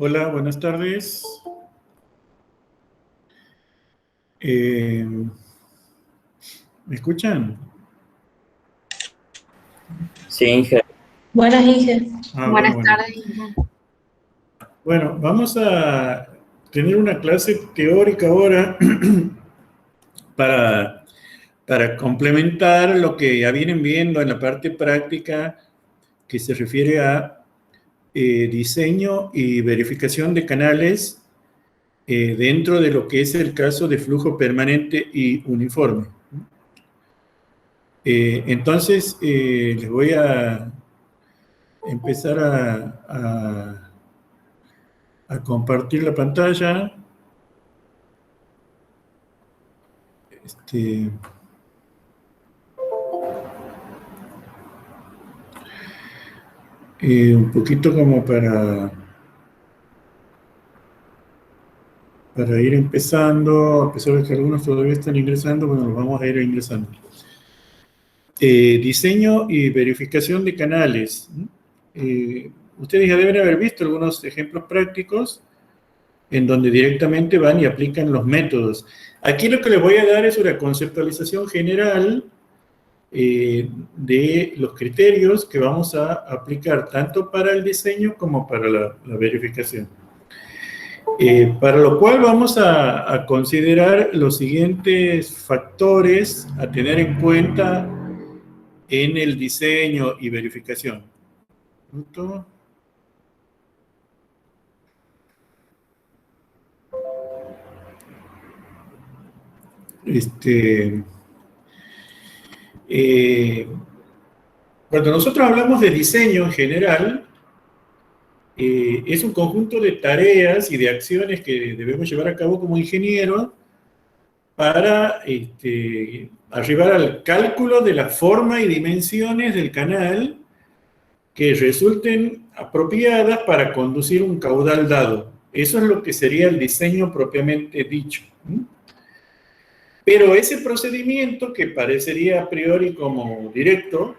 Hola, buenas tardes. ¿Me escuchan? Sí, Inge. Buenas, Inge. Bueno, Buenas bueno. tardes, Inge. Bueno, vamos a tener una clase teórica ahora para, para complementar lo que ya vienen viendo en la parte práctica que se refiere a diseño y verificación de canales dentro de lo que es el caso de flujo permanente y uniforme. Entonces, les voy a empezar a compartir la pantalla. Un poquito como para ir empezando, a pesar de que algunos todavía están ingresando, bueno, los vamos a ir ingresando. Diseño y verificación de canales. Ustedes ya deben haber visto algunos ejemplos prácticos en donde directamente van y aplican los métodos. Aquí lo que les voy a dar es una conceptualización general de los criterios que vamos a aplicar tanto para el diseño como para la verificación. Para lo cual vamos a considerar los siguientes factores a tener en cuenta en el diseño y verificación. ¿Listo? Cuando nosotros hablamos de diseño en general, es un conjunto de tareas y de acciones que debemos llevar a cabo como ingenieros para arribar al cálculo de la forma y dimensiones del canal que resulten apropiadas para conducir un caudal dado. Eso es lo que sería el diseño propiamente dicho. Pero ese procedimiento, que parecería a priori como directo,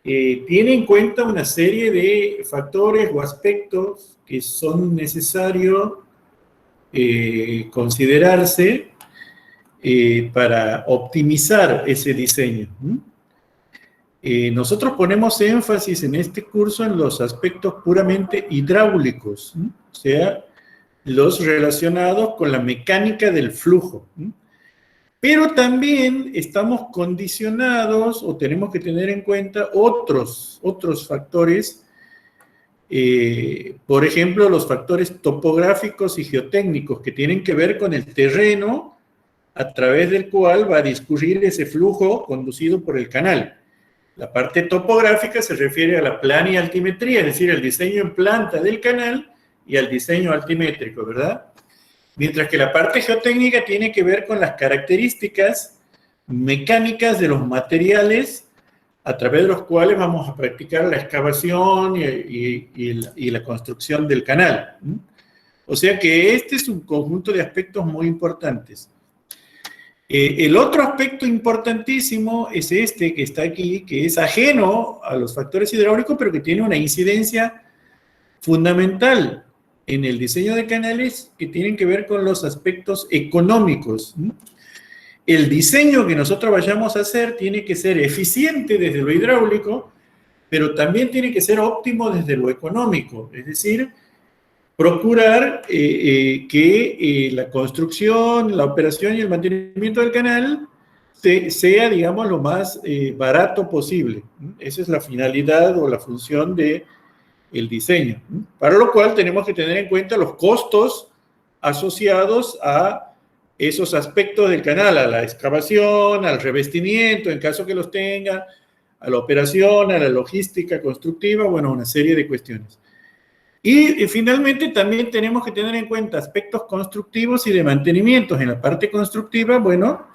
tiene en cuenta una serie de factores o aspectos que son necesarios considerarse para optimizar ese diseño. Nosotros ponemos énfasis en este curso en los aspectos puramente hidráulicos, o sea, los relacionados con la mecánica del flujo. Pero también estamos condicionados o tenemos que tener en cuenta otros factores, por ejemplo, los factores topográficos y geotécnicos que tienen que ver con el terreno a través del cual va a discurrir ese flujo conducido por el canal. La parte topográfica se refiere a la plana y altimetría, es decir, el diseño en planta del canal y al diseño altimétrico, ¿verdad? Mientras que la parte geotécnica tiene que ver con las características mecánicas de los materiales a través de los cuales vamos a practicar la excavación y la construcción del canal. O sea que este es un conjunto de aspectos muy importantes. El otro aspecto importantísimo es este que está aquí, que es ajeno a los factores hidráulicos, pero que tiene una incidencia fundamental en el diseño de canales, que tienen que ver con los aspectos económicos. El diseño que nosotros vayamos a hacer tiene que ser eficiente desde lo hidráulico, pero también tiene que ser óptimo desde lo económico, es decir, procurar que la construcción, la operación y el mantenimiento del canal sea, digamos, lo más barato posible. Esa es la finalidad o la función del diseño. Para lo cual tenemos que tener en cuenta los costos asociados a esos aspectos del canal, a la excavación, al revestimiento, en caso que los tenga, a la operación, a la logística constructiva, bueno, una serie de cuestiones. Y finalmente también tenemos que tener en cuenta aspectos constructivos y de mantenimientos. En la parte constructiva, bueno,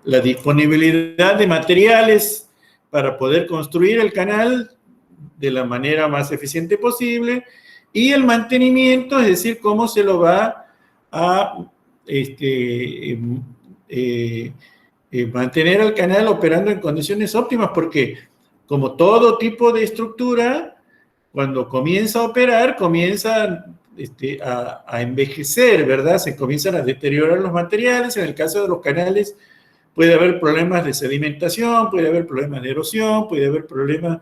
la disponibilidad de materiales para poder construir el canal de la manera más eficiente posible, y el mantenimiento, es decir, cómo se lo va a mantener el canal operando en condiciones óptimas, porque como todo tipo de estructura, cuando comienza a operar, comienza a envejecer, ¿verdad? Se comienzan a deteriorar los materiales. En el caso de los canales puede haber problemas de sedimentación, puede haber problemas de erosión, puede haber problemas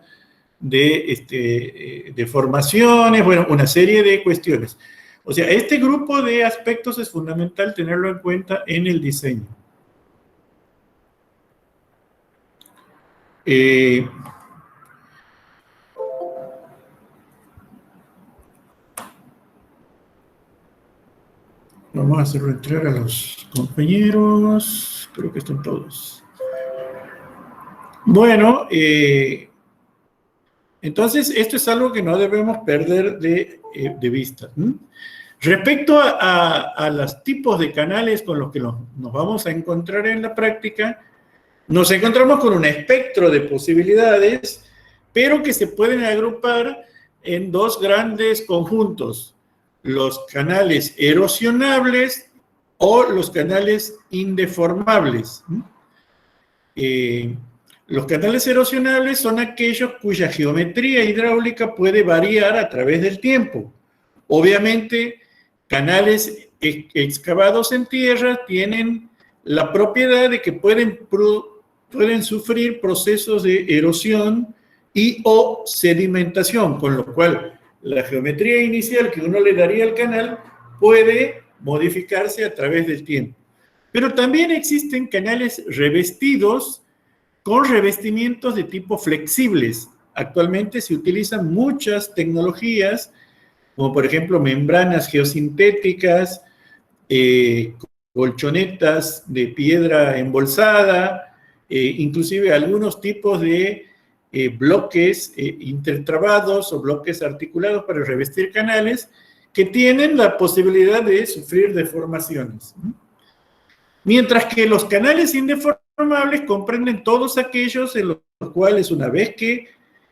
de deformaciones, bueno, una serie de cuestiones. O sea, este grupo de aspectos es fundamental tenerlo en cuenta en el diseño. Vamos a hacerlo entrar a los compañeros. Creo que están todos. Bueno, entonces esto es algo que no debemos perder de vista. Respecto a los tipos de canales con los que nos vamos a encontrar en la práctica, nos encontramos con un espectro de posibilidades, pero que se pueden agrupar en dos grandes conjuntos: los canales erosionables o los canales indeformables. Los canales erosionables son aquellos cuya geometría hidráulica puede variar a través del tiempo. Obviamente, canales excavados en tierra tienen la propiedad de que pueden sufrir procesos de erosión y o sedimentación, con lo cual la geometría inicial que uno le daría al canal puede modificarse a través del tiempo. Pero también existen canales revestidos con revestimientos de tipo flexibles. Actualmente se utilizan muchas tecnologías, como por ejemplo membranas geosintéticas, colchonetas de piedra embolsada, inclusive algunos tipos de bloques intertrabados o bloques articulados para revestir canales que tienen la posibilidad de sufrir deformaciones. Mientras que los canales indeformables comprenden todos aquellos en los cuales, una vez que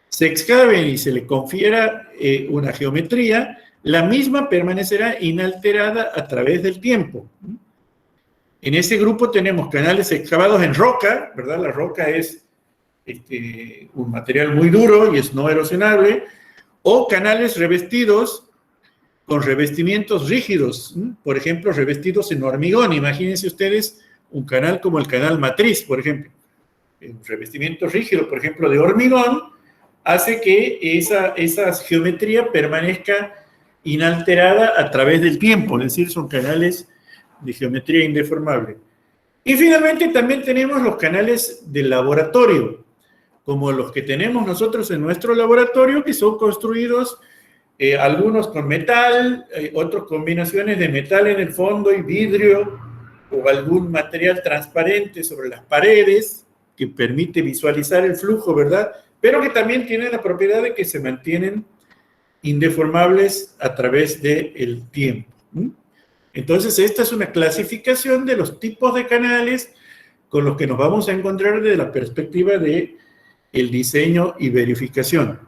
se excaven y se le confiera una geometría, la misma permanecerá inalterada a través del tiempo. En ese grupo tenemos canales excavados en roca, ¿verdad? La roca es un material muy duro y es no erosionable, o canales revestidos con revestimientos rígidos, por ejemplo, revestidos en hormigón. Imagínense ustedes un canal como el canal Matriz, por ejemplo. Un revestimiento rígido, por ejemplo, de hormigón, hace que esa geometría permanezca inalterada a través del tiempo, es decir, son canales de geometría indeformable. Y finalmente también tenemos los canales del laboratorio, como los que tenemos nosotros en nuestro laboratorio, que son construidos algunos con metal, otros combinaciones de metal en el fondo y vidrio o algún material transparente sobre las paredes que permite visualizar el flujo, ¿verdad? Pero que también tienen la propiedad de que se mantienen indeformables a través del tiempo. Entonces, esta es una clasificación de los tipos de canales con los que nos vamos a encontrar desde la perspectiva del diseño y verificación.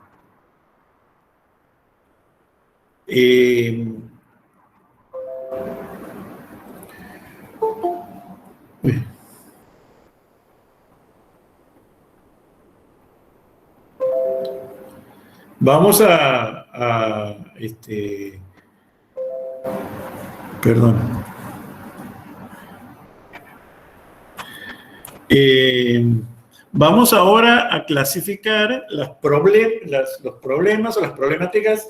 Vamos perdón. Vamos ahora a clasificar los problemas o las problemáticas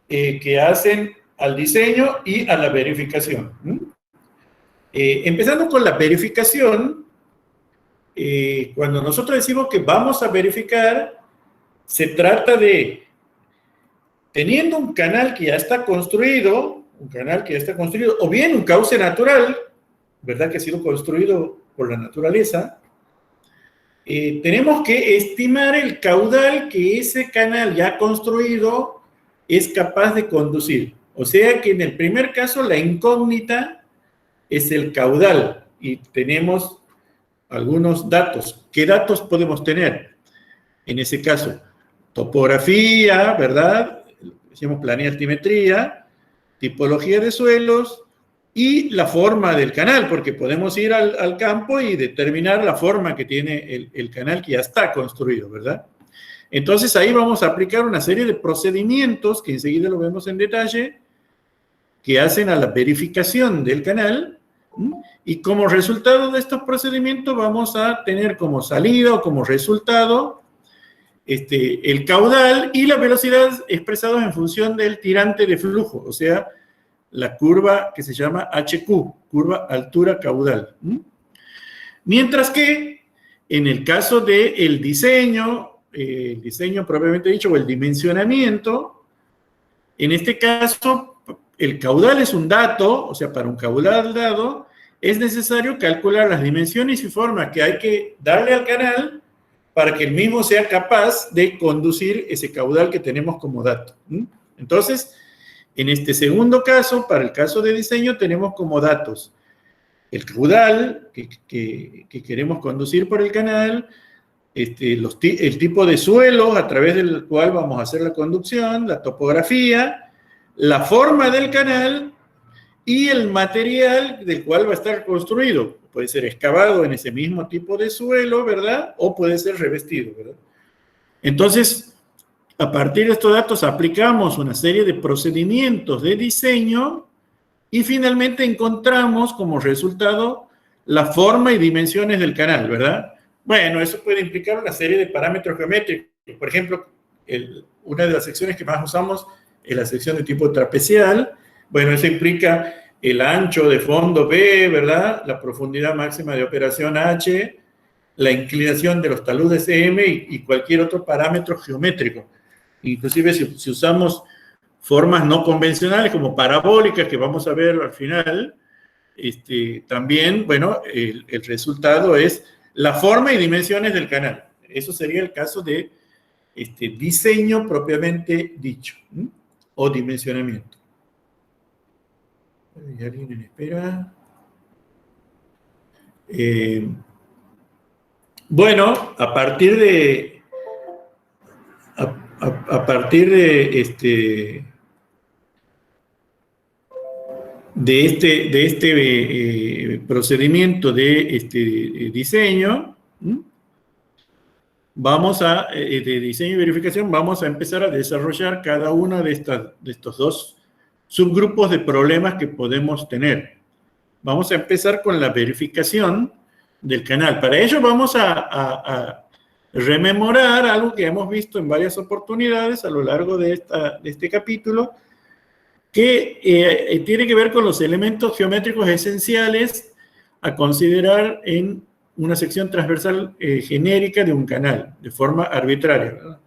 que hacen al diseño y a la verificación. Empezando con la verificación, cuando nosotros decimos que vamos a verificar, se trata de, teniendo un canal que ya está construido, o bien un cauce natural, ¿verdad?, que ha sido construido por la naturaleza, tenemos que estimar el caudal que ese canal ya construido es capaz de conducir. O sea que en el primer caso la incógnita es el caudal y tenemos algunos datos. ¿Qué datos podemos tener? En ese caso, topografía, ¿verdad? Decimos planealtimetría, tipología de suelos y la forma del canal, porque podemos ir al campo y determinar la forma que tiene el canal que ya está construido, ¿verdad? Entonces ahí vamos a aplicar una serie de procedimientos que enseguida lo vemos en detalle que hacen a la verificación del canal, y como resultado de estos procedimientos vamos a tener como salida o como resultado el caudal y la velocidad expresados en función del tirante de flujo, o sea, la curva que se llama HQ, curva altura caudal. Mientras que en el caso del diseño propiamente dicho, o el dimensionamiento, en este caso, el caudal es un dato, o sea, para un caudal dado, es necesario calcular las dimensiones y formas que hay que darle al canal para que el mismo sea capaz de conducir ese caudal que tenemos como dato. Entonces, en este segundo caso, para el caso de diseño, tenemos como datos el caudal que queremos conducir por el canal, el tipo de suelo a través del cual vamos a hacer la conducción, la topografía, la forma del canal y el material del cual va a estar construido. Puede ser excavado en ese mismo tipo de suelo, ¿verdad? O puede ser revestido, ¿verdad? Entonces, a partir de estos datos aplicamos una serie de procedimientos de diseño y finalmente encontramos como resultado la forma y dimensiones del canal, ¿verdad? Bueno, eso puede implicar una serie de parámetros geométricos. Por ejemplo, una de las secciones que más usamos es la sección de tipo trapezial. Bueno, eso implica el ancho de fondo B, ¿verdad? La profundidad máxima de operación H, la inclinación de los taludes M y cualquier otro parámetro geométrico. Inclusive si usamos formas no convencionales como parabólicas, que vamos a ver al final, también, bueno, el resultado es la forma y dimensiones del canal. Eso sería el caso de diseño propiamente dicho, o dimensionamiento. ¿Hay alguien en espera? Bueno, a partir de procedimiento de diseño, de diseño y verificación, vamos a empezar a desarrollar cada uno de estos dos subgrupos de problemas que podemos tener. Vamos a empezar con la verificación del canal. Para ello vamos a rememorar algo que hemos visto en varias oportunidades a lo largo de este capítulo, que tiene que ver con los elementos geométricos esenciales a considerar en una sección transversal genérica de un canal, de forma arbitraria, ¿verdad?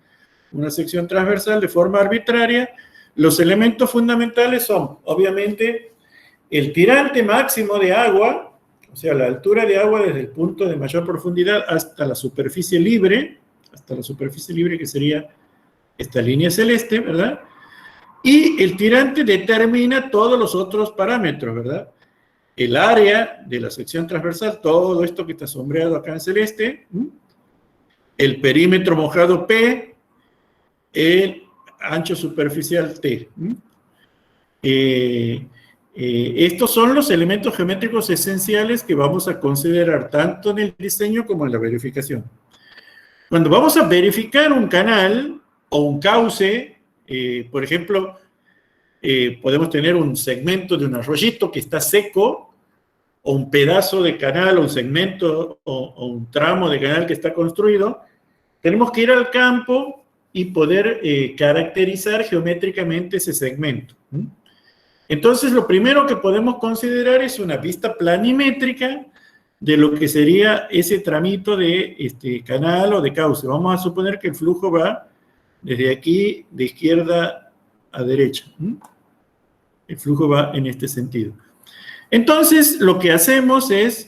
Una sección transversal de forma arbitraria. Los elementos fundamentales son, obviamente, el tirante máximo de agua, o sea, la altura de agua desde el punto de mayor profundidad hasta la superficie libre que sería esta línea celeste, ¿verdad? Y el tirante determina todos los otros parámetros, ¿verdad? El área de la sección transversal, todo esto que está sombreado acá en celeste, el perímetro mojado P, el ancho superficial T. Estos son los elementos geométricos esenciales que vamos a considerar tanto en el diseño como en la verificación. Cuando vamos a verificar un canal o un cauce, por ejemplo, podemos tener un segmento de un arroyito que está seco, o un pedazo de canal, o un segmento, o un tramo de canal que está construido. Tenemos que ir al campo y poder caracterizar geométricamente ese segmento. Entonces, lo primero que podemos considerar es una vista planimétrica de lo que sería ese tramito de canal o de cauce. Vamos a suponer que el flujo va desde aquí de izquierda a derecha. El flujo va en este sentido. Entonces, lo que hacemos es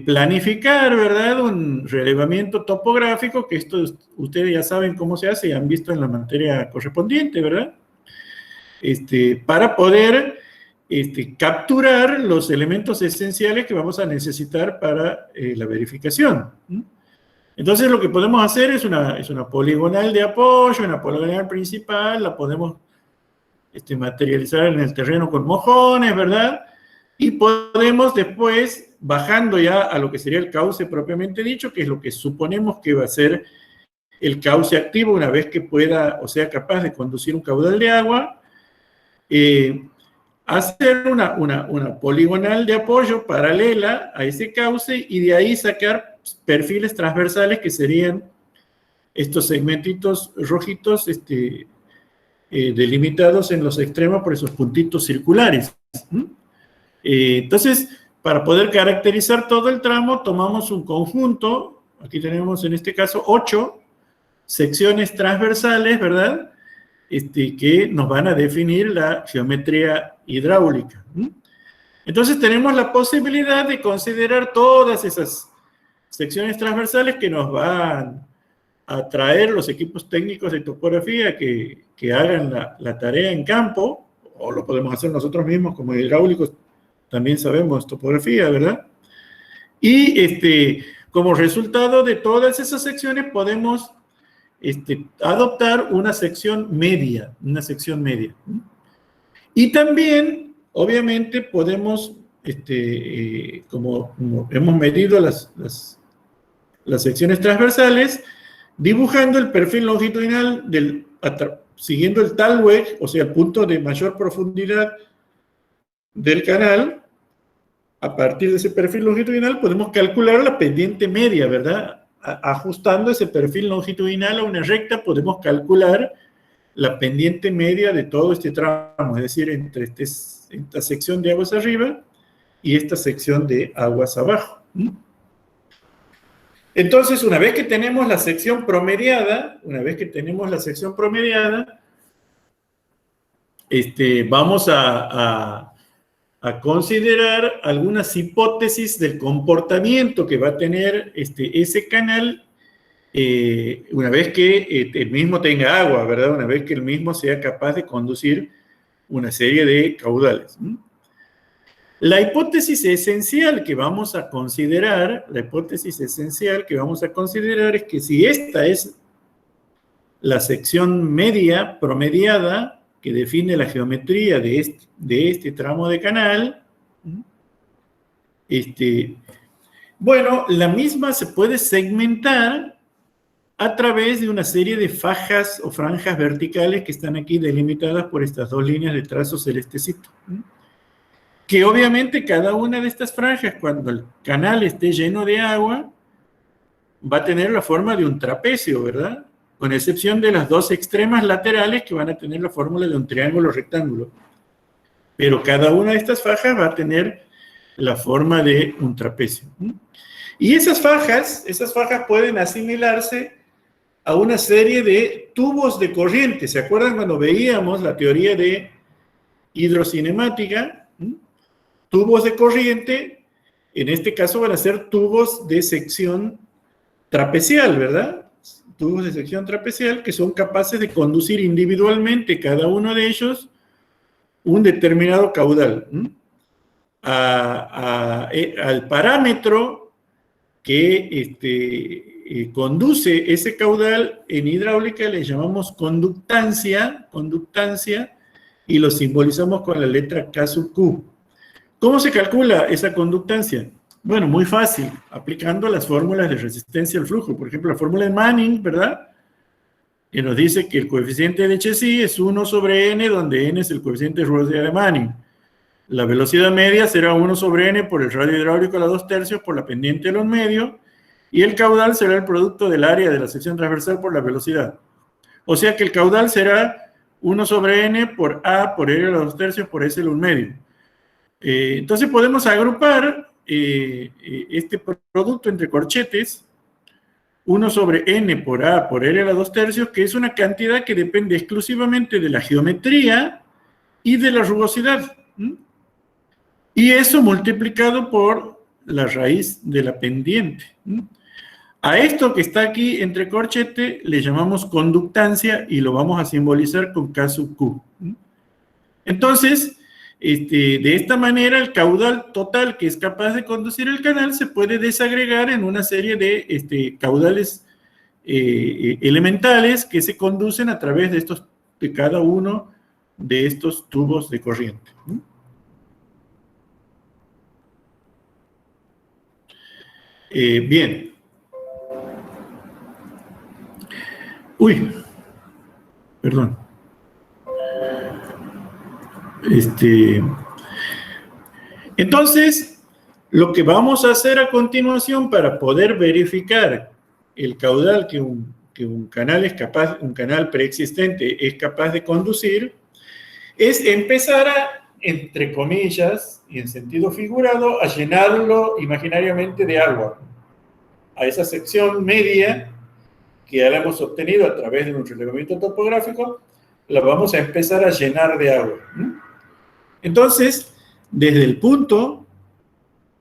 planificar, ¿verdad? Un relevamiento topográfico, que esto ustedes ya saben cómo se hace y han visto en la materia correspondiente, ¿verdad? Para poder capturar los elementos esenciales que vamos a necesitar para la verificación. Entonces, lo que podemos hacer es una poligonal de apoyo, una poligonal principal, la podemos materializar en el terreno con mojones, ¿verdad? Y podemos después, bajando ya a lo que sería el cauce propiamente dicho, que es lo que suponemos que va a ser el cauce activo una vez que pueda o sea capaz de conducir un caudal de agua, hacer una poligonal de apoyo paralela a ese cauce y de ahí sacar perfiles transversales que serían estos segmentitos rojitos delimitados en los extremos por esos puntitos circulares. Entonces, para poder caracterizar todo el tramo, tomamos un conjunto, aquí tenemos en este caso 8 secciones transversales, ¿verdad? Que nos van a definir la geometría hidráulica. Entonces tenemos la posibilidad de considerar todas esas secciones transversales que nos van a traer los equipos técnicos de topografía que hagan la tarea en campo, o lo podemos hacer nosotros mismos como hidráulicos, también sabemos topografía, ¿verdad? Y como resultado de todas esas secciones podemos adoptar una sección media, Y también, obviamente, podemos, como hemos medido las secciones transversales, dibujando el perfil longitudinal siguiendo el Talweg, o sea, el punto de mayor profundidad del canal. A partir de ese perfil longitudinal podemos calcular la pendiente media, ¿verdad? Ajustando ese perfil longitudinal a una recta, podemos calcular la pendiente media de todo este tramo, es decir, entre esta sección de aguas arriba y esta sección de aguas abajo. Entonces, una vez que tenemos la sección promediada, vamos a considerar algunas hipótesis del comportamiento que va a tener ese canal una vez que el mismo tenga agua, ¿verdad? Una vez que el mismo sea capaz de conducir una serie de caudales. La hipótesis esencial que vamos a considerar, es que si esta es la sección media, promediada, que define la geometría de este tramo de canal, bueno, la misma se puede segmentar a través de una serie de fajas o franjas verticales que están aquí delimitadas por estas dos líneas de trazo celestecito. Que obviamente cada una de estas franjas, cuando el canal esté lleno de agua, va a tener la forma de un trapecio, ¿verdad? Con excepción de las dos extremas laterales que van a tener la fórmula de un triángulo rectángulo. Pero cada una de estas fajas va a tener la forma de un trapecio. Y esas fajas pueden asimilarse a una serie de tubos de corriente. ¿Se acuerdan cuando veíamos la teoría de hidrocinemática? Tubos de corriente, en este caso van a ser tubos de sección trapecial, ¿verdad? Tubos de sección trapecial que son capaces de conducir individualmente cada uno de ellos un determinado caudal. Al parámetro que conduce ese caudal en hidráulica le llamamos conductancia, y lo simbolizamos con la letra K sub Q. ¿Cómo se calcula esa conductancia? Bueno, muy fácil, aplicando las fórmulas de resistencia al flujo. Por ejemplo, la fórmula de Manning, ¿verdad? Que nos dice que el coeficiente de Hc es 1 sobre n, donde n es el coeficiente de rugosidad de Manning. La velocidad media será 1 sobre n por el radio hidráulico a la 2/3 por la pendiente de los medios, y el caudal será el producto del área de la sección transversal por la velocidad. O sea que el caudal será 1 sobre n por a por r a la 2/3 por s a un medio. Entonces podemos agrupar este producto entre corchetes, 1 sobre n por a por r a la 2/3, que es una cantidad que depende exclusivamente de la geometría y de la rugosidad. Y eso multiplicado por la raíz de la pendiente. A esto que está aquí entre corchete le llamamos conductancia y lo vamos a simbolizar con K sub Q. Entonces, de esta manera el caudal total que es capaz de conducir el canal se puede desagregar en una serie de caudales elementales que se conducen a través de cada uno de estos tubos de corriente. Bien. Uy, perdón. Entonces, lo que vamos a hacer a continuación para poder verificar el caudal que un canal es capaz, un canal preexistente es capaz de conducir, es empezar a, entre comillas, y en sentido figurado, a llenarlo imaginariamente de agua. A esa sección media que ya la hemos obtenido a través de un relevamiento topográfico, la vamos a empezar a llenar de agua. Entonces, desde el punto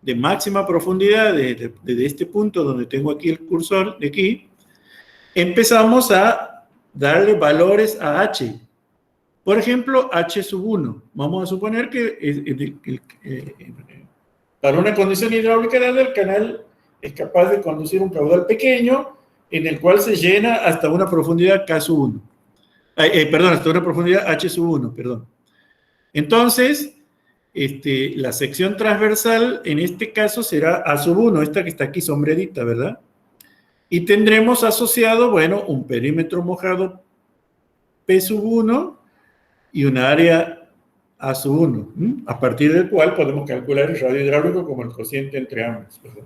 de máxima profundidad, desde este punto donde tengo aquí el cursor de aquí, empezamos a darle valores a H. Por ejemplo, H sub 1. Vamos a suponer que para una condición hidráulica dada, el canal es capaz de conducir un caudal pequeño en el cual se llena hasta una profundidad K sub 1. Perdón, hasta una profundidad H sub 1, perdón. Entonces, la sección transversal en este caso será A sub 1, esta que está aquí sombreadita, ¿verdad? Y tendremos asociado, bueno, un perímetro mojado P sub 1 y una área A sub 1, a partir del cual podemos calcular el radio hidráulico como el cociente entre ambos, ¿verdad?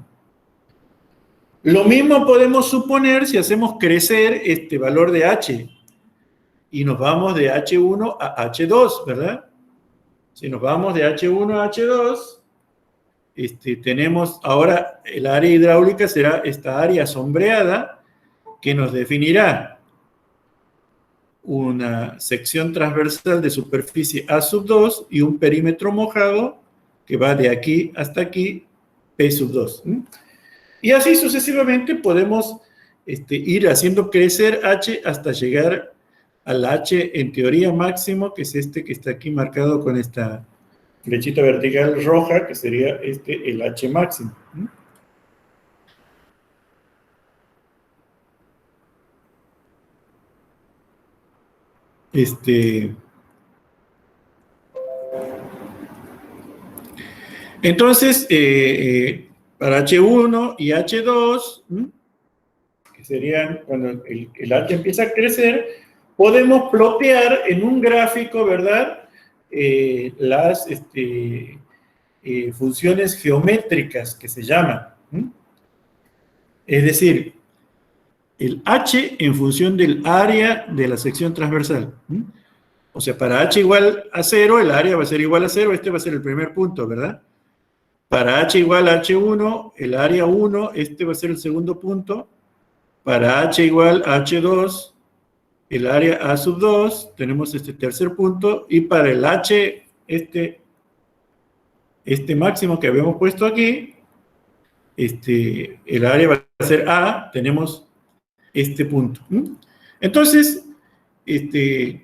Lo mismo podemos suponer si hacemos crecer este valor de H y nos vamos de H1 a H2, ¿verdad? Si nos vamos de H1 a H2, tenemos ahora el área hidráulica será esta área sombreada que nos definirá una sección transversal de superficie A sub 2 y un perímetro mojado que va de aquí hasta aquí, P sub 2. Y así sucesivamente podemos ir haciendo crecer H hasta llegar al H en teoría máximo, que es este que está aquí marcado con esta flechita vertical roja, que sería el H máximo. Entonces, para H1 y H2, que serían cuando el H empieza a crecer, podemos plotear en un gráfico, ¿verdad?, las funciones geométricas que se llaman. Es decir, el H en función del área de la sección transversal. O sea, para H igual a 0, el área va a ser igual a 0, este va a ser el primer punto, ¿verdad? Para H igual a H1, el área 1, este va a ser el segundo punto. Para H igual a H2, el área A sub 2, tenemos este tercer punto. Y para el H, este máximo que habíamos puesto aquí, el área va a ser A, tenemos este punto. Entonces,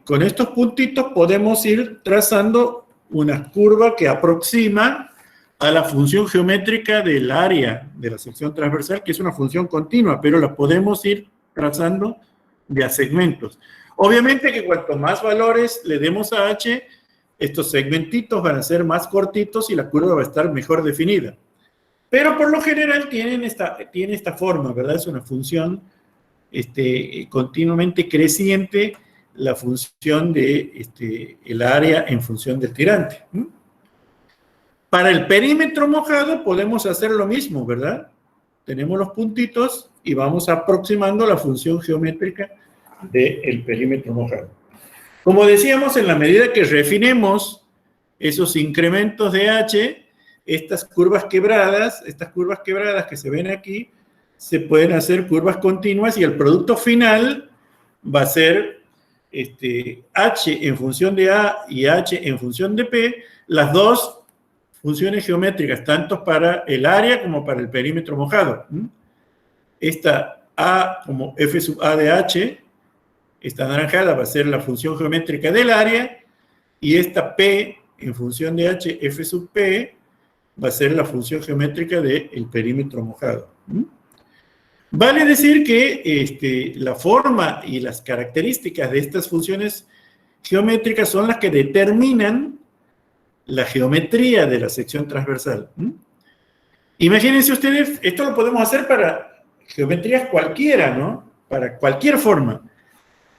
con estos puntitos podemos ir trazando una curva que aproxima a la función geométrica del área de la sección transversal, que es una función continua, pero la podemos ir trazando de a segmentos. Obviamente que cuanto más valores le demos a H, estos segmentitos van a ser más cortitos y la curva va a estar mejor definida. Pero por lo general tiene esta forma, ¿verdad? Es una función continuamente creciente, la función de el área en función del tirante. Para el perímetro mojado podemos hacer lo mismo, ¿verdad? Tenemos los puntitos y vamos aproximando la función geométrica del perímetro mojado. Como decíamos, en la medida que refinemos esos incrementos de H, estas curvas quebradas que se ven aquí, se pueden hacer curvas continuas y el producto final va a ser H en función de A y H en función de P, las dos funciones geométricas, tanto para el área como para el perímetro mojado. Esta A como F sub A de H, esta anaranjada va a ser la función geométrica del área, y esta P en función de H, F sub P, va a ser la función geométrica del perímetro mojado. Vale decir que la forma y las características de estas funciones geométricas son las que determinan la geometría de la sección transversal. Imagínense ustedes, esto lo podemos hacer para geometrías cualquiera, ¿no? Para cualquier forma.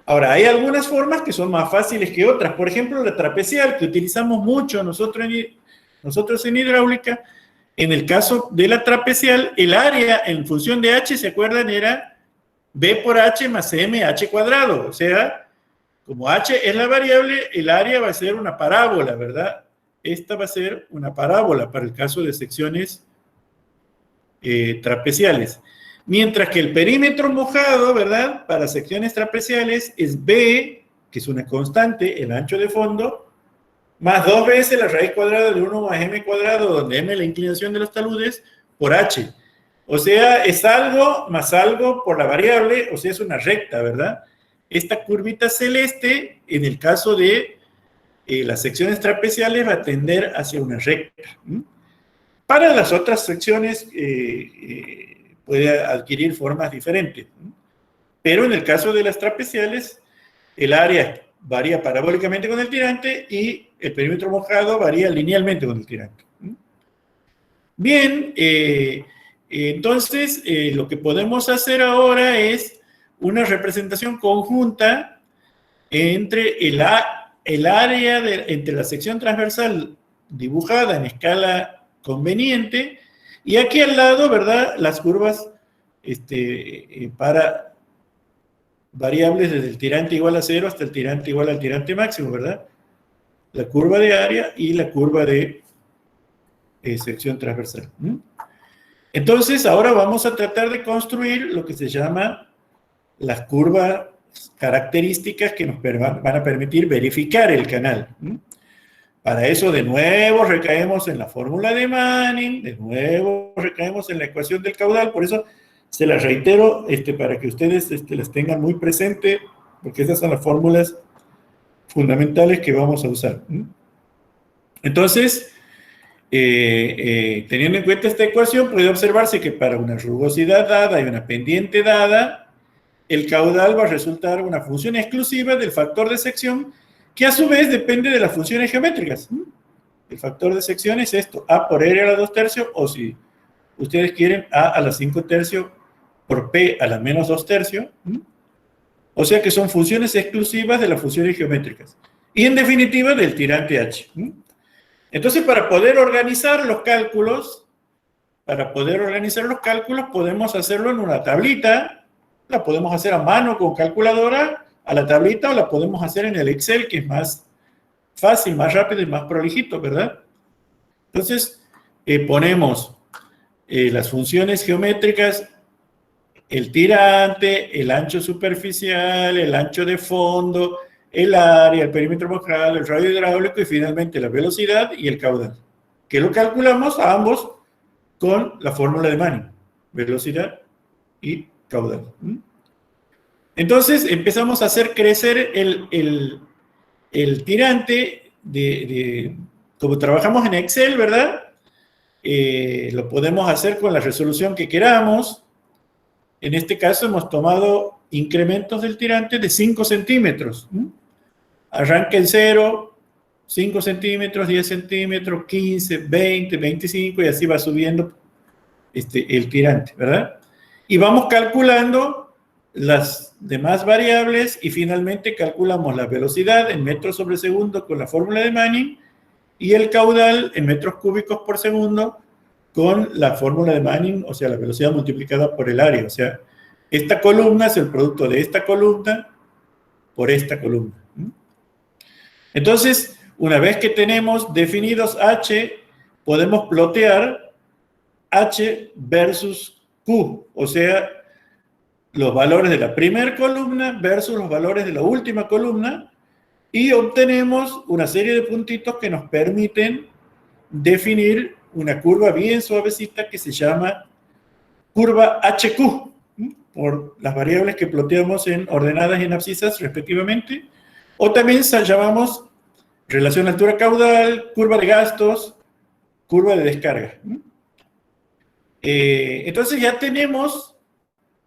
Ahora, hay algunas formas que son más fáciles que otras. Por ejemplo, la trapecial, que utilizamos mucho nosotros en hidráulica. En el caso de la trapecial, el área en función de h, ¿se acuerdan? Era b por h más m h cuadrado. O sea, como h es la variable, el área va a ser una parábola, ¿verdad? Esta va a ser una parábola para el caso de secciones trapeciales. Mientras que el perímetro mojado, ¿verdad? Para secciones trapeciales es b, que es una constante, el ancho de fondo, más 2 veces la raíz cuadrada de 1 más m cuadrado, donde m es la inclinación de los taludes, por h. O sea, es algo más algo por la variable, o sea, es una recta, ¿verdad? Esta curvita celeste, en el caso de las secciones trapeciales, va a tender hacia una recta. Para las otras secciones puede adquirir formas diferentes. Pero en el caso de las trapeciales, el área varía parabólicamente con el tirante y el perímetro mojado varía linealmente con el tirante. Bien, entonces lo que podemos hacer ahora es una representación conjunta entre el área entre la sección transversal dibujada en escala conveniente y aquí al lado, ¿verdad? Las curvas para variables desde el tirante igual a 0 hasta el tirante igual al tirante máximo, ¿verdad? La curva de área y la curva de sección transversal. Entonces, ahora vamos a tratar de construir lo que se llama las curvas características que nos van a permitir verificar el canal. Para eso, de nuevo, recaemos en la fórmula de Manning, de nuevo, recaemos en la ecuación del caudal, por eso se las reitero para que ustedes las tengan muy presente, porque esas son las fórmulas fundamentales que vamos a usar. Entonces, teniendo en cuenta esta ecuación, puede observarse que para una rugosidad dada y una pendiente dada, el caudal va a resultar una función exclusiva del factor de sección, que a su vez depende de las funciones geométricas. El factor de sección es esto, a por r a la 2 tercios, o si ustedes quieren, a la 5 tercios por p a la menos 2 tercios. O sea que son funciones exclusivas de las funciones geométricas. Y en definitiva, del tirante h. Entonces, para poder organizar los cálculos, podemos hacerlo en una tablita. La podemos hacer a mano con calculadora a la tablita o la podemos hacer en el Excel, que es más fácil, más rápido y más prolijito, ¿verdad? Entonces, ponemos las funciones geométricas, el tirante, el ancho superficial, el ancho de fondo, el área, el perímetro mojado, el radio hidráulico y finalmente la velocidad y el caudal, que lo calculamos a ambos con la fórmula de Manning, velocidad y caudal. Entonces empezamos a hacer crecer el tirante como trabajamos en Excel, ¿verdad? Lo podemos hacer con la resolución que queramos. En este caso hemos tomado incrementos del tirante de 5 centímetros. Arranca en 0, 5 centímetros, 10 centímetros, 15, 20, 25 y así va subiendo el tirante, ¿verdad? Y vamos calculando las demás variables y finalmente calculamos la velocidad en metros sobre segundo con la fórmula de Manning y el caudal en metros cúbicos por segundo con la fórmula de Manning, o sea, la velocidad multiplicada por el área. O sea, esta columna es el producto de esta columna por esta columna. Entonces, una vez que tenemos definidos H, podemos plotear H versus Q, o sea, los valores de la primera columna versus los valores de la última columna, y obtenemos una serie de puntitos que nos permiten definir una curva bien suavecita que se llama curva HQ, por las variables que ploteamos en ordenadas y en abscisas respectivamente, o también llamamos relación altura caudal, curva de gastos, curva de descarga. Entonces ya tenemos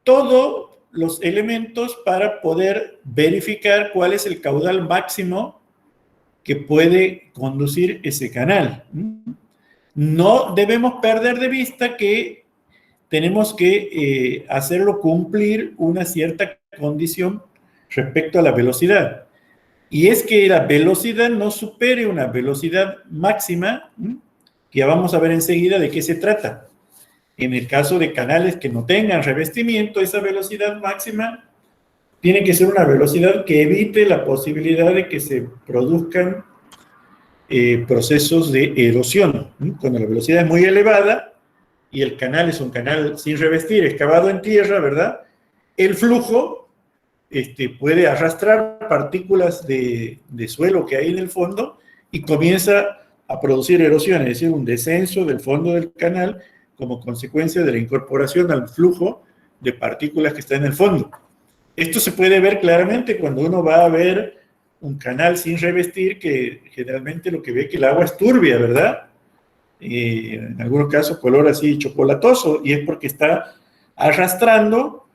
todos los elementos para poder verificar cuál es el caudal máximo que puede conducir ese canal. No debemos perder de vista que tenemos que hacerlo cumplir una cierta condición respecto a la velocidad. Y es que la velocidad no supere una velocidad máxima, que ya vamos a ver enseguida de qué se trata. En el caso de canales que no tengan revestimiento, esa velocidad máxima tiene que ser una velocidad que evite la posibilidad de que se produzcan procesos de erosión. Cuando la velocidad es muy elevada y el canal es un canal sin revestir, excavado en tierra, ¿verdad? El flujo puede arrastrar partículas de suelo que hay en el fondo y comienza a producir erosión, es decir, un descenso del fondo del canal como consecuencia de la incorporación al flujo de partículas que está en el fondo. Esto se puede ver claramente cuando uno va a ver un canal sin revestir, que generalmente lo que ve es que el agua es turbia, ¿verdad? En algunos casos color así chocolatoso, y es porque está arrastrando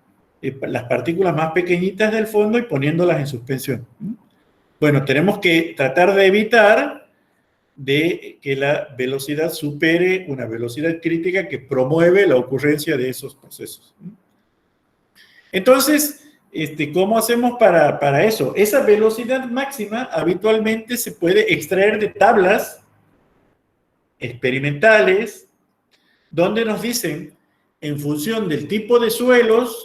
las partículas más pequeñitas del fondo y poniéndolas en suspensión. Bueno, tenemos que tratar de evitar de que la velocidad supere una velocidad crítica que promueve la ocurrencia de esos procesos. Entonces, ¿cómo hacemos para eso? Esa velocidad máxima habitualmente se puede extraer de tablas experimentales donde nos dicen, en función del tipo de suelos,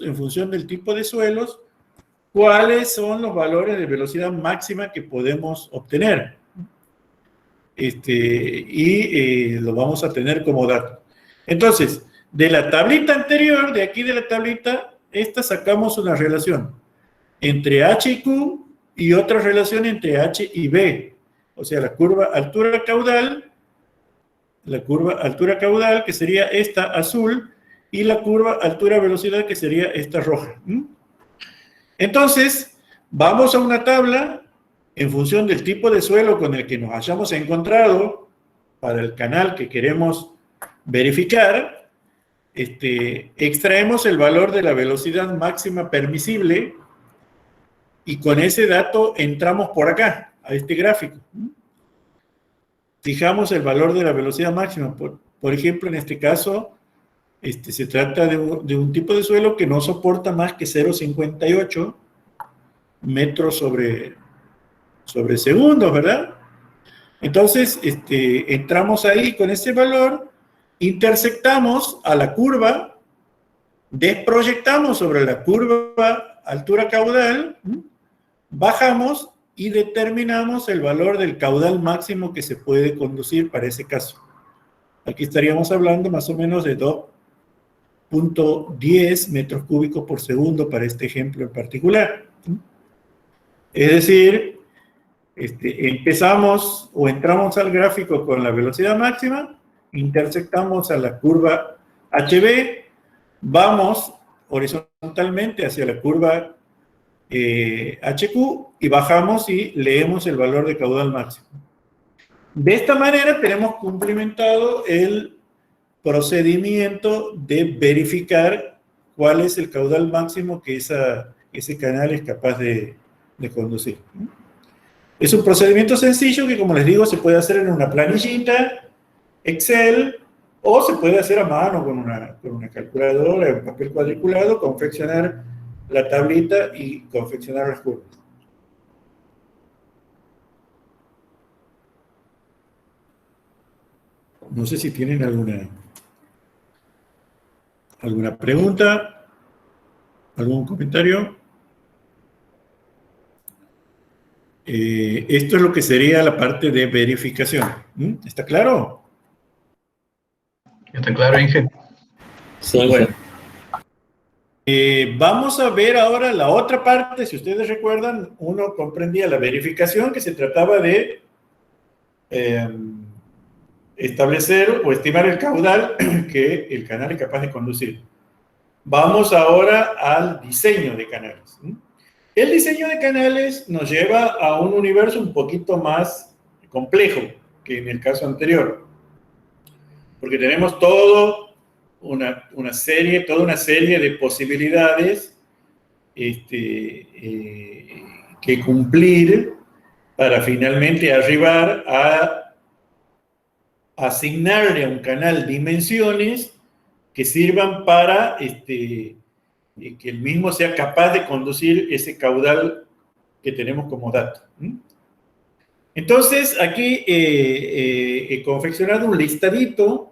cuáles son los valores de velocidad máxima que podemos obtener. Lo vamos a tener como dato. Entonces, de la tablita anterior, de aquí de la tablita, sacamos una relación entre H y Q y otra relación entre H y B. O sea, la curva altura caudal, que sería esta azul, y la curva altura velocidad, que sería esta roja. Entonces, vamos a una tabla en función del tipo de suelo con el que nos hayamos encontrado para el canal que queremos verificar. Extraemos el valor de la velocidad máxima permisible y con ese dato entramos por acá, a este gráfico. Fijamos el valor de la velocidad máxima. Por ejemplo, en este caso, se trata de un tipo de suelo que no soporta más que 0,58 metros sobre segundos, ¿verdad? Entonces, entramos ahí con ese valor, intersectamos a la curva, desproyectamos sobre la curva altura caudal, bajamos y determinamos el valor del caudal máximo que se puede conducir para ese caso. Aquí estaríamos hablando más o menos de 2.10 metros cúbicos por segundo para este ejemplo en particular. Es decir, empezamos o entramos al gráfico con la velocidad máxima, intersectamos a la curva HB, vamos horizontalmente hacia la curva HQ y bajamos y leemos el valor de caudal máximo. De esta manera tenemos cumplimentado el procedimiento de verificar cuál es el caudal máximo que ese canal es capaz de conducir. Es un procedimiento sencillo que, como les digo, se puede hacer en una planillita, Excel, o se puede hacer a mano con una calculadora, en papel cuadriculado, confeccionar la tablita y confeccionar las curvas. No sé si tienen alguna pregunta, algún comentario. Esto es lo que sería la parte de verificación. ¿Está claro? ¿Está claro, Inge? Sí. Bueno. Vamos a ver ahora la otra parte. Si ustedes recuerdan, uno comprendía la verificación, que se trataba de establecer o estimar el caudal que el canal es capaz de conducir. Vamos ahora al diseño de canales. El diseño de canales nos lleva a un universo un poquito más complejo que en el caso anterior, porque tenemos toda una serie de posibilidades que cumplir para finalmente arribar a asignarle a un canal dimensiones que sirvan para y que el mismo sea capaz de conducir ese caudal que tenemos como dato. Entonces, aquí he confeccionado un listadito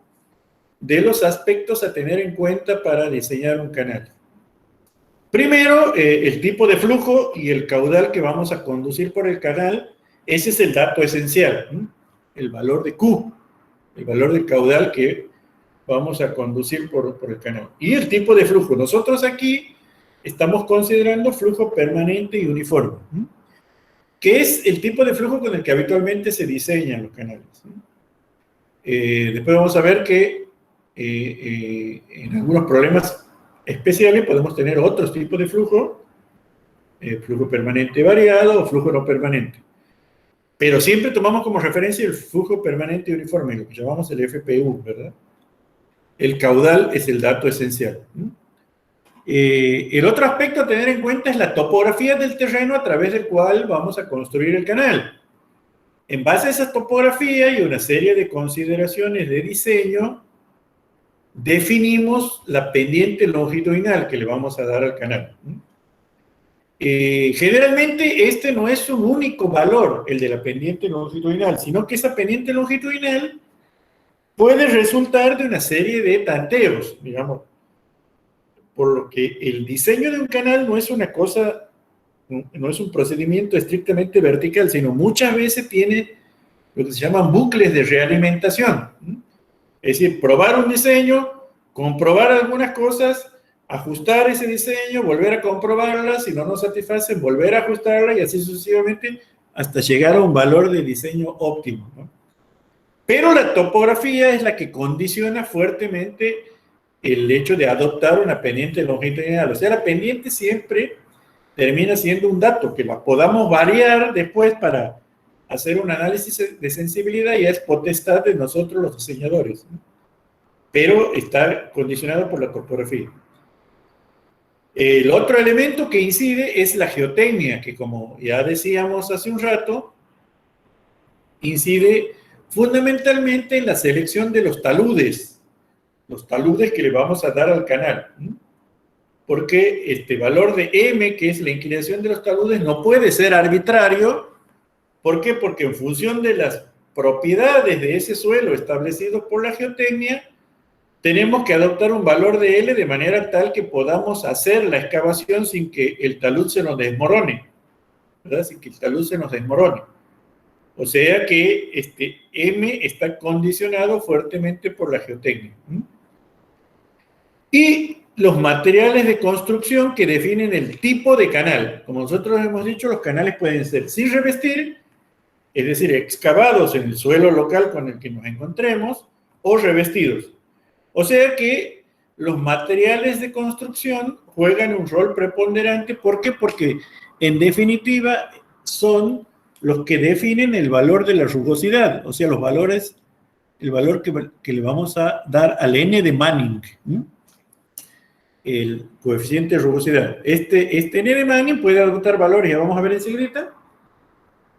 de los aspectos a tener en cuenta para diseñar un canal. Primero, el tipo de flujo y el caudal que vamos a conducir por el canal. Ese es el dato esencial, el valor de Q, el valor del caudal que vamos a conducir por el canal. Y el tipo de flujo. Nosotros aquí estamos considerando flujo permanente y uniforme, que es el tipo de flujo con el que habitualmente se diseñan los canales. Después vamos a ver que en algunos problemas especiales podemos tener otros tipos de flujo, flujo permanente variado o flujo no permanente. Pero siempre tomamos como referencia el flujo permanente y uniforme, lo que llamamos el FPU, ¿verdad? El caudal es el dato esencial. El otro aspecto a tener en cuenta es la topografía del terreno a través del cual vamos a construir el canal. En base a esa topografía y una serie de consideraciones de diseño, definimos la pendiente longitudinal que le vamos a dar al canal. Generalmente este no es un único valor, el de la pendiente longitudinal, sino que esa pendiente longitudinal puede resultar de una serie de tanteos, digamos, por lo que el diseño de un canal no es una cosa, no es un procedimiento estrictamente vertical, sino muchas veces tiene lo que se llaman bucles de realimentación. Es decir, probar un diseño, comprobar algunas cosas, ajustar ese diseño, volver a comprobarla, si no nos satisface, volver a ajustarla y así sucesivamente hasta llegar a un valor de diseño óptimo, ¿no? Pero la topografía es la que condiciona fuertemente el hecho de adoptar una pendiente longitudinal. O sea, la pendiente siempre termina siendo un dato que la podamos variar después para hacer un análisis de sensibilidad y es potestad de nosotros los diseñadores, ¿no? Pero está condicionado por la topografía. El otro elemento que incide es la geotecnia, que como ya decíamos hace un rato, incide fundamentalmente en la selección de los taludes que le vamos a dar al canal. Porque este valor de M, que es la inclinación de los taludes, no puede ser arbitrario. ¿Por qué? Porque en función de las propiedades de ese suelo establecido por la geotecnia, tenemos que adoptar un valor de L de manera tal que podamos hacer la excavación sin que el talud se nos desmorone, ¿verdad? Sin que el talud se nos desmorone. O sea que este M está condicionado fuertemente por la geotecnia. Y los materiales de construcción que definen el tipo de canal. Como nosotros hemos dicho, los canales pueden ser sin revestir, es decir, excavados en el suelo local con el que nos encontremos, o revestidos. O sea que los materiales de construcción juegan un rol preponderante. ¿Por qué? Porque en definitiva son los que definen el valor de la rugosidad, o sea, los valores, el valor que le vamos a dar al n de Manning, el coeficiente de rugosidad. Este n de Manning puede adoptar valores, ya vamos a ver enseguida,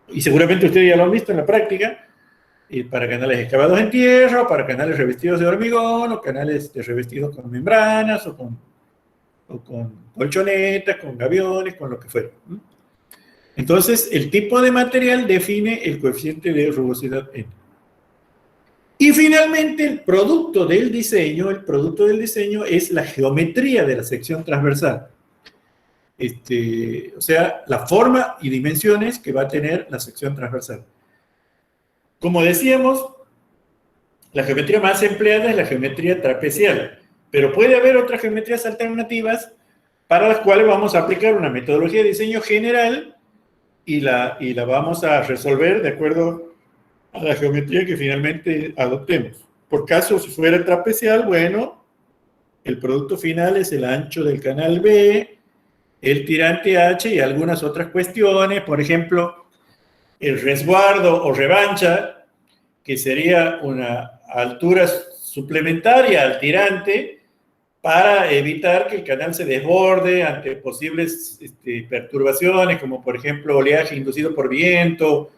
y seguramente ustedes ya lo han visto en la práctica, para canales excavados en tierra, o para canales revestidos de hormigón, o canales revestidos con membranas, o con colchonetas, con gaviones, con lo que fuera. Entonces, el tipo de material define el coeficiente de rugosidad N. Y finalmente, el producto del diseño es la geometría de la sección transversal. O sea, la forma y dimensiones que va a tener la sección transversal. Como decíamos, la geometría más empleada es la geometría trapecial, pero puede haber otras geometrías alternativas para las cuales vamos a aplicar una metodología de diseño general y la vamos a resolver de acuerdo a la geometría que finalmente adoptemos. Por caso, si fuera trapecial, bueno, el producto final es el ancho del canal B, el tirante H y algunas otras cuestiones, por ejemplo, el resguardo o revancha, que sería una altura suplementaria al tirante para evitar que el canal se desborde ante posibles perturbaciones, como por ejemplo oleaje inducido por viento,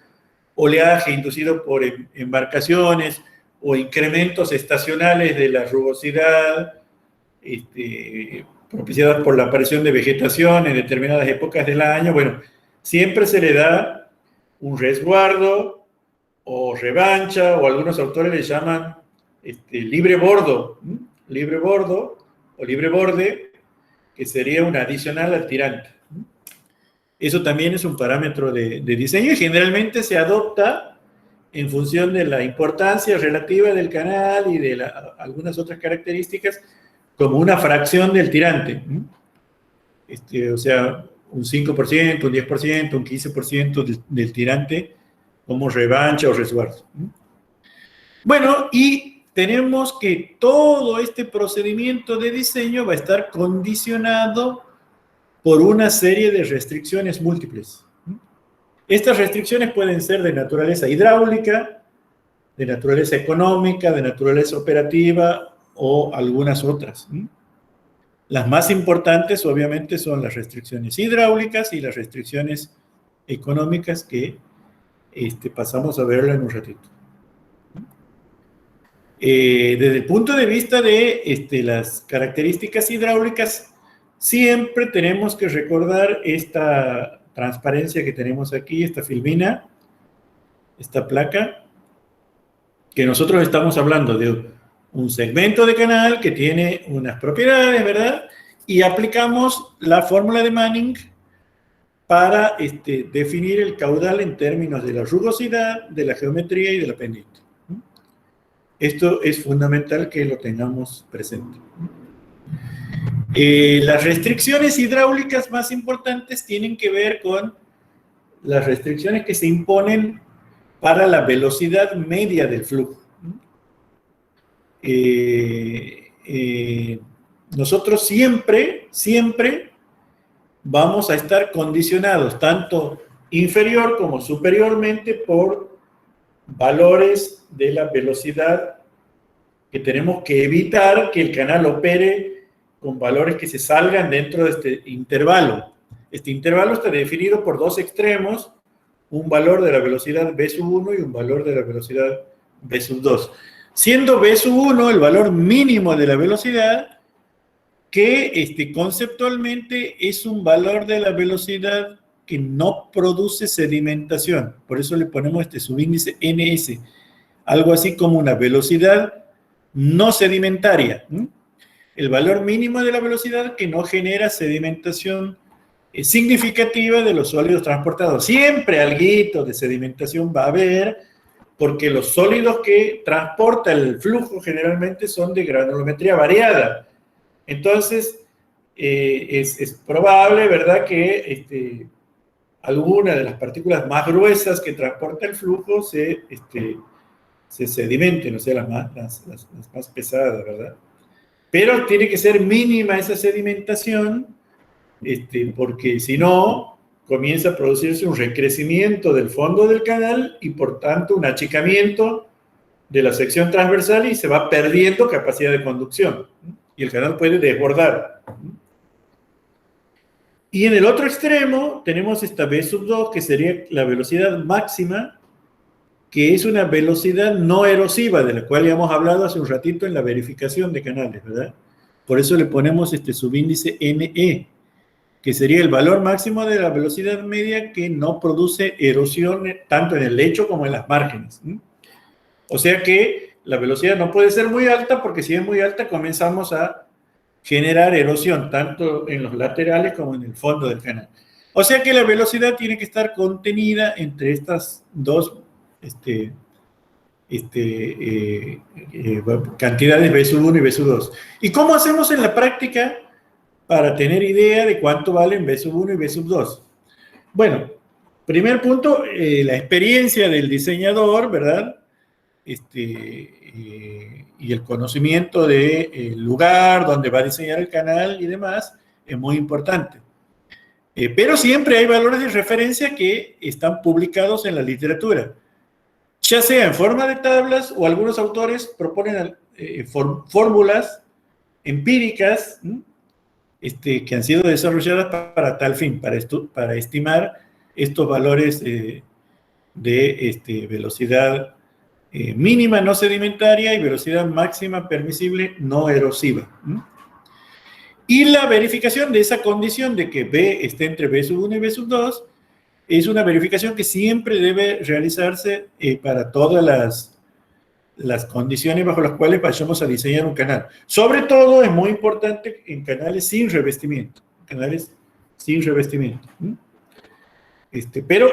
oleaje inducido por embarcaciones o incrementos estacionales de la rugosidad, propiciadas por la aparición de vegetación en determinadas épocas del año. Bueno, siempre se le da un resguardo o revancha, o algunos autores le llaman libre bordo o libre borde, que sería un adicional al tirante. Eso también es un parámetro de diseño y generalmente se adopta en función de la importancia relativa del canal y de algunas otras características como una fracción del tirante. O sea, un 5%, un 10%, un 15% del tirante como revancha o resguardo. Bueno, y tenemos que todo este procedimiento de diseño va a estar condicionado por una serie de restricciones múltiples. Estas restricciones pueden ser de naturaleza hidráulica, de naturaleza económica, de naturaleza operativa o algunas otras. Las más importantes, obviamente, son las restricciones hidráulicas y las restricciones económicas que pasamos a verlo en un ratito. Desde el punto de vista de las características hidráulicas, siempre tenemos que recordar esta transparencia que tenemos aquí, esta filmina, esta placa, que nosotros estamos hablando de un segmento de canal que tiene unas propiedades, ¿verdad? Y aplicamos la fórmula de Manning para definir el caudal en términos de la rugosidad, de la geometría y de la pendiente. Esto es fundamental que lo tengamos presente. Las restricciones hidráulicas más importantes tienen que ver con las restricciones que se imponen para la velocidad media del flujo. Nosotros siempre vamos a estar condicionados, tanto inferior como superiormente, por valores de la velocidad que tenemos que evitar que el canal opere con valores que se salgan dentro de este intervalo. Este intervalo está definido por dos extremos, un valor de la velocidad v sub 1 y un valor de la velocidad v sub 2. Siendo v sub 1 el valor mínimo de la velocidad, que conceptualmente es un valor de la velocidad que no produce sedimentación. Por eso le ponemos este subíndice NS, algo así como una velocidad no sedimentaria. El valor mínimo de la velocidad que no genera sedimentación significativa de los sólidos transportados. Siempre alguito de sedimentación va a haber, porque los sólidos que transporta el flujo generalmente son de granulometría variada. Entonces, es probable, ¿verdad?, que alguna de las partículas más gruesas que transporta el flujo se sedimenten, o sea, las más pesadas, ¿verdad? Pero tiene que ser mínima esa sedimentación, porque si no, comienza a producirse un recrecimiento del fondo del canal y, por tanto, un achicamiento de la sección transversal y se va perdiendo capacidad de conducción. Y el canal puede desbordar. Y en el otro extremo tenemos esta v sub 2, que sería la velocidad máxima, que es una velocidad no erosiva, de la cual ya hemos hablado hace un ratito en la verificación de canales, ¿verdad? Por eso le ponemos este subíndice NE, que sería el valor máximo de la velocidad media que no produce erosión tanto en el lecho como en las márgenes. O sea que la velocidad no puede ser muy alta, porque si es muy alta comenzamos a generar erosión, tanto en los laterales como en el fondo del canal. O sea que la velocidad tiene que estar contenida entre estas dos cantidades v sub 1 y v sub 2. ¿Y cómo hacemos en la práctica para tener idea de cuánto valen v sub 1 y v sub 2? Bueno, primer punto, la experiencia del diseñador, ¿verdad? Y el conocimiento del lugar donde va a diseñar el canal y demás es muy importante. Pero siempre hay valores de referencia que están publicados en la literatura, ya sea en forma de tablas, o algunos autores proponen fórmulas empíricas que han sido desarrolladas para tal fin, para estimar estos valores de velocidad mínima no sedimentaria y velocidad máxima permisible no erosiva. Y la verificación de esa condición de que B esté entre B sub 1 y B sub 2 es una verificación que siempre debe realizarse para todas las condiciones bajo las cuales vayamos a diseñar un canal. Sobre todo es muy importante en canales sin revestimiento. Canales sin revestimiento. Pero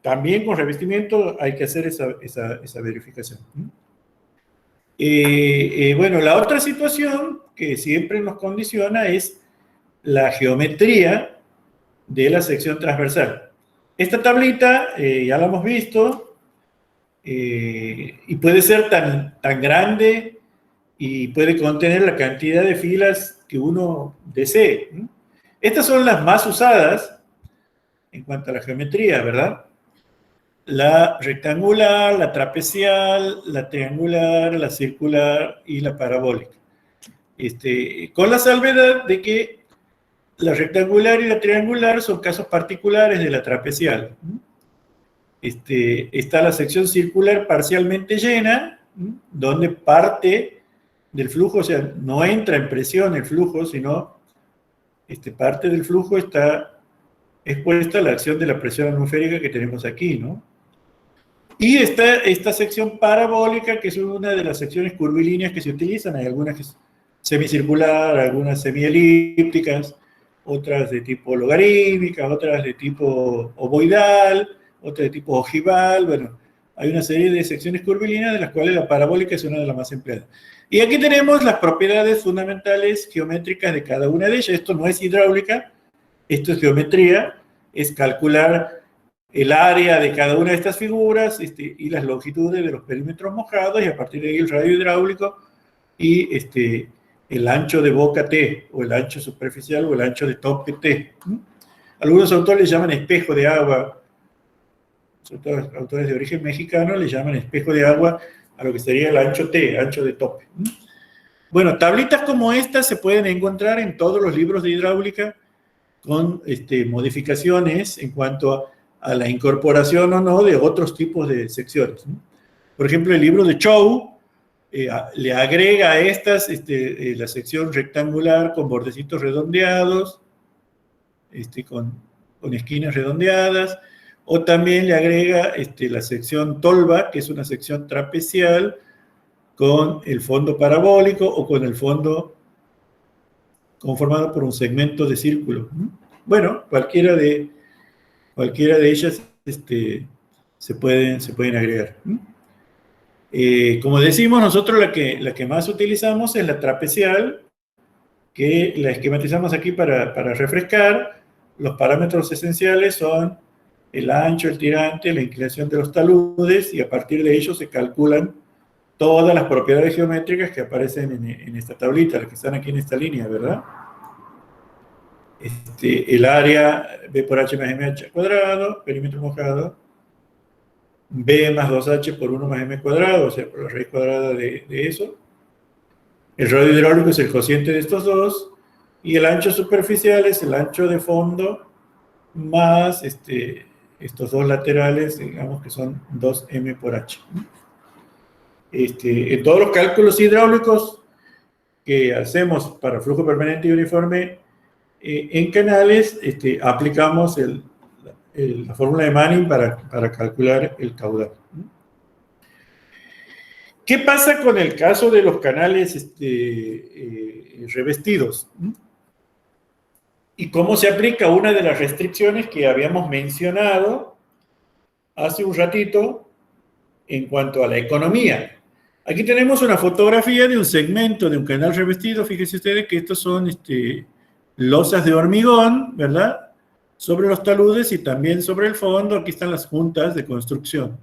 también con revestimiento hay que hacer esa verificación. Bueno, la otra situación que siempre nos condiciona es la geometría de la sección transversal. Esta tablita ya la hemos visto y puede ser tan grande y puede contener la cantidad de filas que uno desee. Estas son las más usadas en cuanto a la geometría, ¿verdad? La rectangular, la trapecial, la triangular, la circular y la parabólica. Con la salvedad de que la rectangular y la triangular son casos particulares de la trapecial. Está la sección circular parcialmente llena, donde parte del flujo, o sea, no entra en presión el flujo, sino parte del flujo está expuesta a la acción de la presión atmosférica que tenemos aquí, ¿no? Y está esta sección parabólica, que es una de las secciones curvilíneas que se utilizan. Hay algunas que son semicircular, algunas semielípticas, otras de tipo logarítmica, otras de tipo ovoidal, otras de tipo ojival. Bueno, hay una serie de secciones curvilíneas de las cuales la parabólica es una de las más empleadas. Y aquí tenemos las propiedades fundamentales geométricas de cada una de ellas. Esto no es hidráulica, esto es geometría, es calcular el área de cada una de estas figuras y las longitudes de los perímetros mojados, y a partir de ahí el radio hidráulico y el ancho de boca T, o el ancho superficial, o el ancho de tope T. Algunos autores le llaman espejo de agua, sobre todo autores de origen mexicano le llaman espejo de agua a lo que sería el ancho T, ancho de tope. Bueno, tablitas como estas se pueden encontrar en todos los libros de hidráulica con modificaciones en cuanto a la incorporación o no de otros tipos de secciones. Por ejemplo, el libro de Chow le agrega a estas la sección rectangular con bordecitos redondeados, con esquinas redondeadas, o también le agrega la sección tolva, que es una sección trapecial con el fondo parabólico o con el fondo conformado por un segmento de círculo. Bueno, cualquiera de ellas se pueden agregar. Como decimos, nosotros la que más utilizamos es la trapecial, que la esquematizamos aquí para refrescar. Los parámetros esenciales son el ancho, el tirante, la inclinación de los taludes, y a partir de ello se calculan todas las propiedades geométricas que aparecen en esta tablita, las que están aquí en esta línea, ¿verdad? El área B por H más MH cuadrado, perímetro mojado, B más 2H por 1 más M cuadrado, o sea, por la raíz cuadrada de eso. El radio hidráulico es el cociente de estos dos, y el ancho superficial es el ancho de fondo más estos dos laterales, digamos que son 2M por H. En todos los cálculos hidráulicos que hacemos para flujo permanente y uniforme en canales, aplicamos la fórmula de Manning para calcular el caudal. ¿Qué pasa con el caso de los canales revestidos? ¿Y cómo se aplica una de las restricciones que habíamos mencionado hace un ratito en cuanto a la economía? Aquí tenemos una fotografía de un segmento de un canal revestido. Fíjense ustedes que estos son losas de hormigón, ¿verdad? Sobre los taludes y también sobre el fondo. Aquí están las juntas de construcción.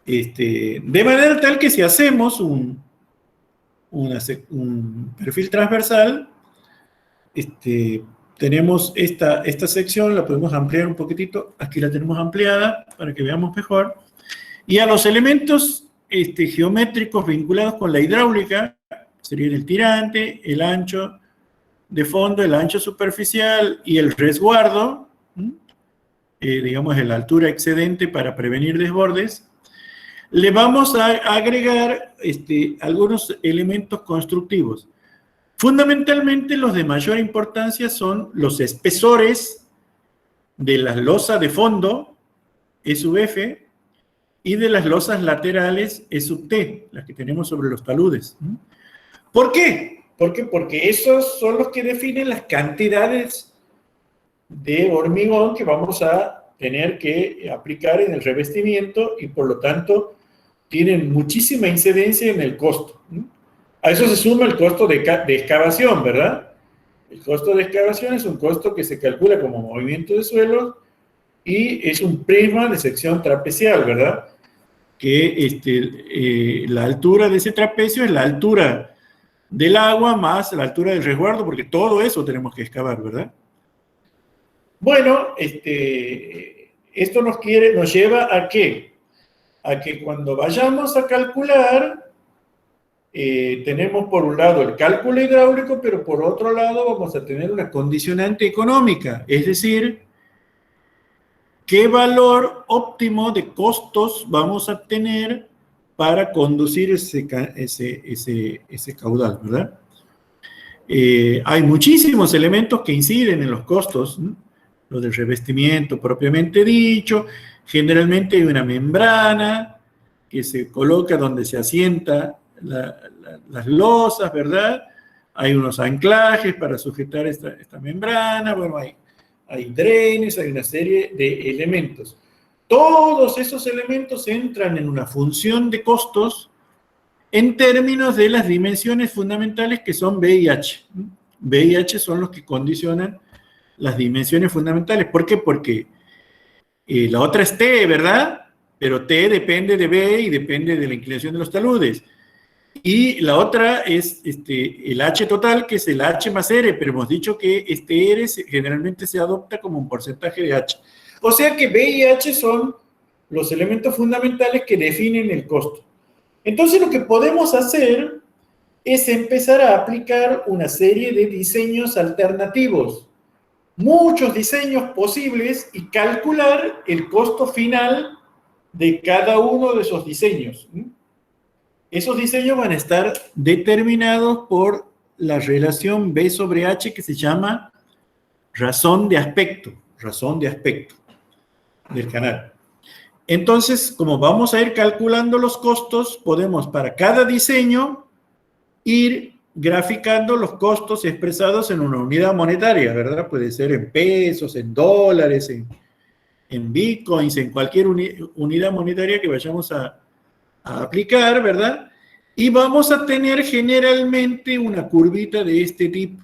De manera tal que si hacemos un perfil transversal, tenemos esta sección, la podemos ampliar un poquitito. Aquí la tenemos ampliada para que veamos mejor. Y a los elementos geométricos vinculados con la hidráulica, serían el tirante, el ancho de fondo, el ancho superficial y el resguardo, digamos la altura excedente para prevenir desbordes, le vamos a agregar algunos elementos constructivos. Fundamentalmente los de mayor importancia son los espesores de las losas de fondo, E sub F, y de las losas laterales, E sub T, las que tenemos sobre los taludes. ¿Por qué? Porque esos son los que definen las cantidades de hormigón que vamos a tener que aplicar en el revestimiento y por lo tanto tienen muchísima incidencia en el costo. A eso se suma el costo de excavación, ¿verdad? El costo de excavación es un costo que se calcula como movimiento de suelo y es un prisma de sección trapecial, ¿verdad? Que la altura de ese trapecio es la altura del agua más la altura del resguardo, porque todo eso tenemos que excavar, ¿verdad? Bueno, esto nos lleva ¿a qué? A que cuando vayamos a calcular, tenemos por un lado el cálculo hidráulico, pero por otro lado vamos a tener una condicionante económica, es decir, qué valor óptimo de costos vamos a tener para conducir ese caudal, ¿verdad? Hay muchísimos elementos que inciden en los costos, ¿no? Lo del revestimiento propiamente dicho, generalmente hay una membrana que se coloca donde se asienta las losas, ¿verdad? Hay unos anclajes para sujetar esta membrana, bueno, hay drenes, hay una serie de elementos. Todos esos elementos entran en una función de costos en términos de las dimensiones fundamentales que son B y H. B y H son los que condicionan las dimensiones fundamentales. ¿Por qué? Porque la otra es T, ¿verdad? Pero T depende de B y depende de la inclinación de los taludes. Y la otra es el H total, que es el H más R, pero hemos dicho que este R generalmente se adopta como un porcentaje de H. O sea que B y H son los elementos fundamentales que definen el costo. Entonces lo que podemos hacer es empezar a aplicar una serie de diseños alternativos, muchos diseños posibles y calcular el costo final de cada uno de esos diseños. Esos diseños van a estar determinados por la relación B sobre H que se llama razón de aspecto del canal. Entonces, como vamos a ir calculando los costos, podemos para cada diseño ir graficando los costos expresados en una unidad monetaria, ¿verdad? Puede ser en pesos, en dólares, en bitcoins, en cualquier unidad monetaria que vayamos a aplicar, ¿verdad? Y vamos a tener generalmente una curvita de este tipo,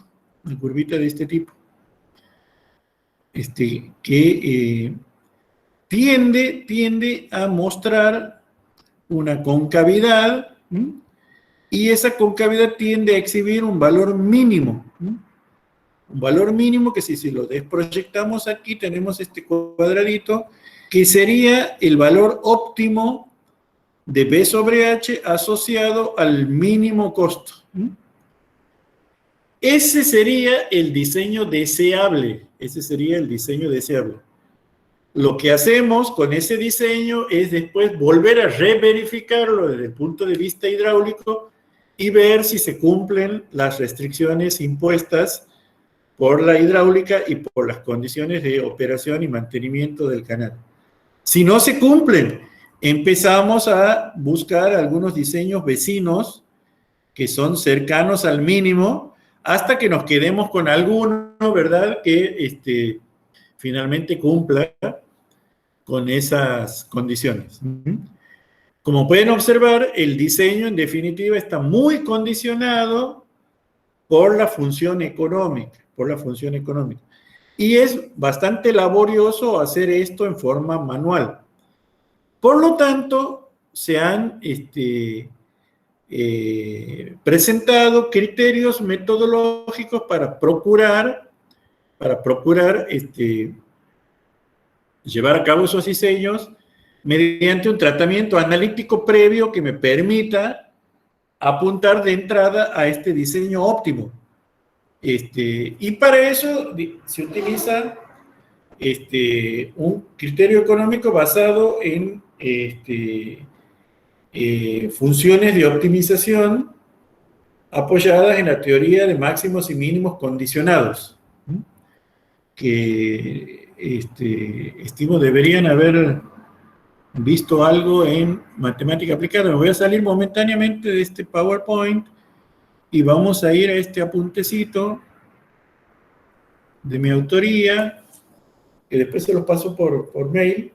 que tiende a mostrar una concavidad, y esa concavidad tiende a exhibir un valor mínimo, un valor mínimo que si lo desproyectamos aquí tenemos este cuadradito que sería el valor óptimo de B sobre H asociado al mínimo costo. Ese sería el diseño deseable, Lo que hacemos con ese diseño es después volver a reverificarlo desde el punto de vista hidráulico y ver si se cumplen las restricciones impuestas por la hidráulica y por las condiciones de operación y mantenimiento del canal. Si no se cumplen, empezamos a buscar algunos diseños vecinos que son cercanos al mínimo hasta que nos quedemos con alguno, ¿verdad?, que finalmente cumpla con esas condiciones. Como pueden observar, el diseño en definitiva está muy condicionado por la función económica, Y es bastante laborioso hacer esto en forma manual. Por lo tanto, se han presentado criterios metodológicos para procurar llevar a cabo esos diseños mediante un tratamiento analítico previo que me permita apuntar de entrada a este diseño óptimo. Y para eso se utiliza un criterio económico basado en funciones de optimización apoyadas en la teoría de máximos y mínimos condicionados, que estimo deberían haber visto algo en matemática aplicada. Me voy a salir momentáneamente de este PowerPoint y vamos a ir a este apuntecito de mi autoría, que después se los paso por mail,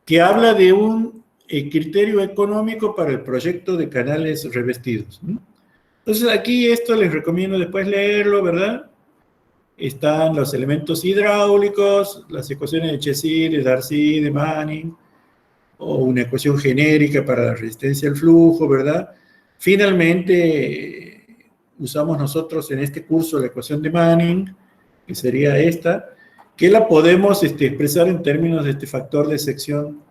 que habla de un criterio económico para el proyecto de canales revestidos. Entonces aquí esto les recomiendo después leerlo, ¿verdad? Están los elementos hidráulicos, las ecuaciones de Chesir, de Darcy, de Manning, o una ecuación genérica para la resistencia al flujo, ¿verdad? Finalmente, usamos nosotros en este curso la ecuación de Manning, que sería esta, que la podemos expresar en términos de este factor de sección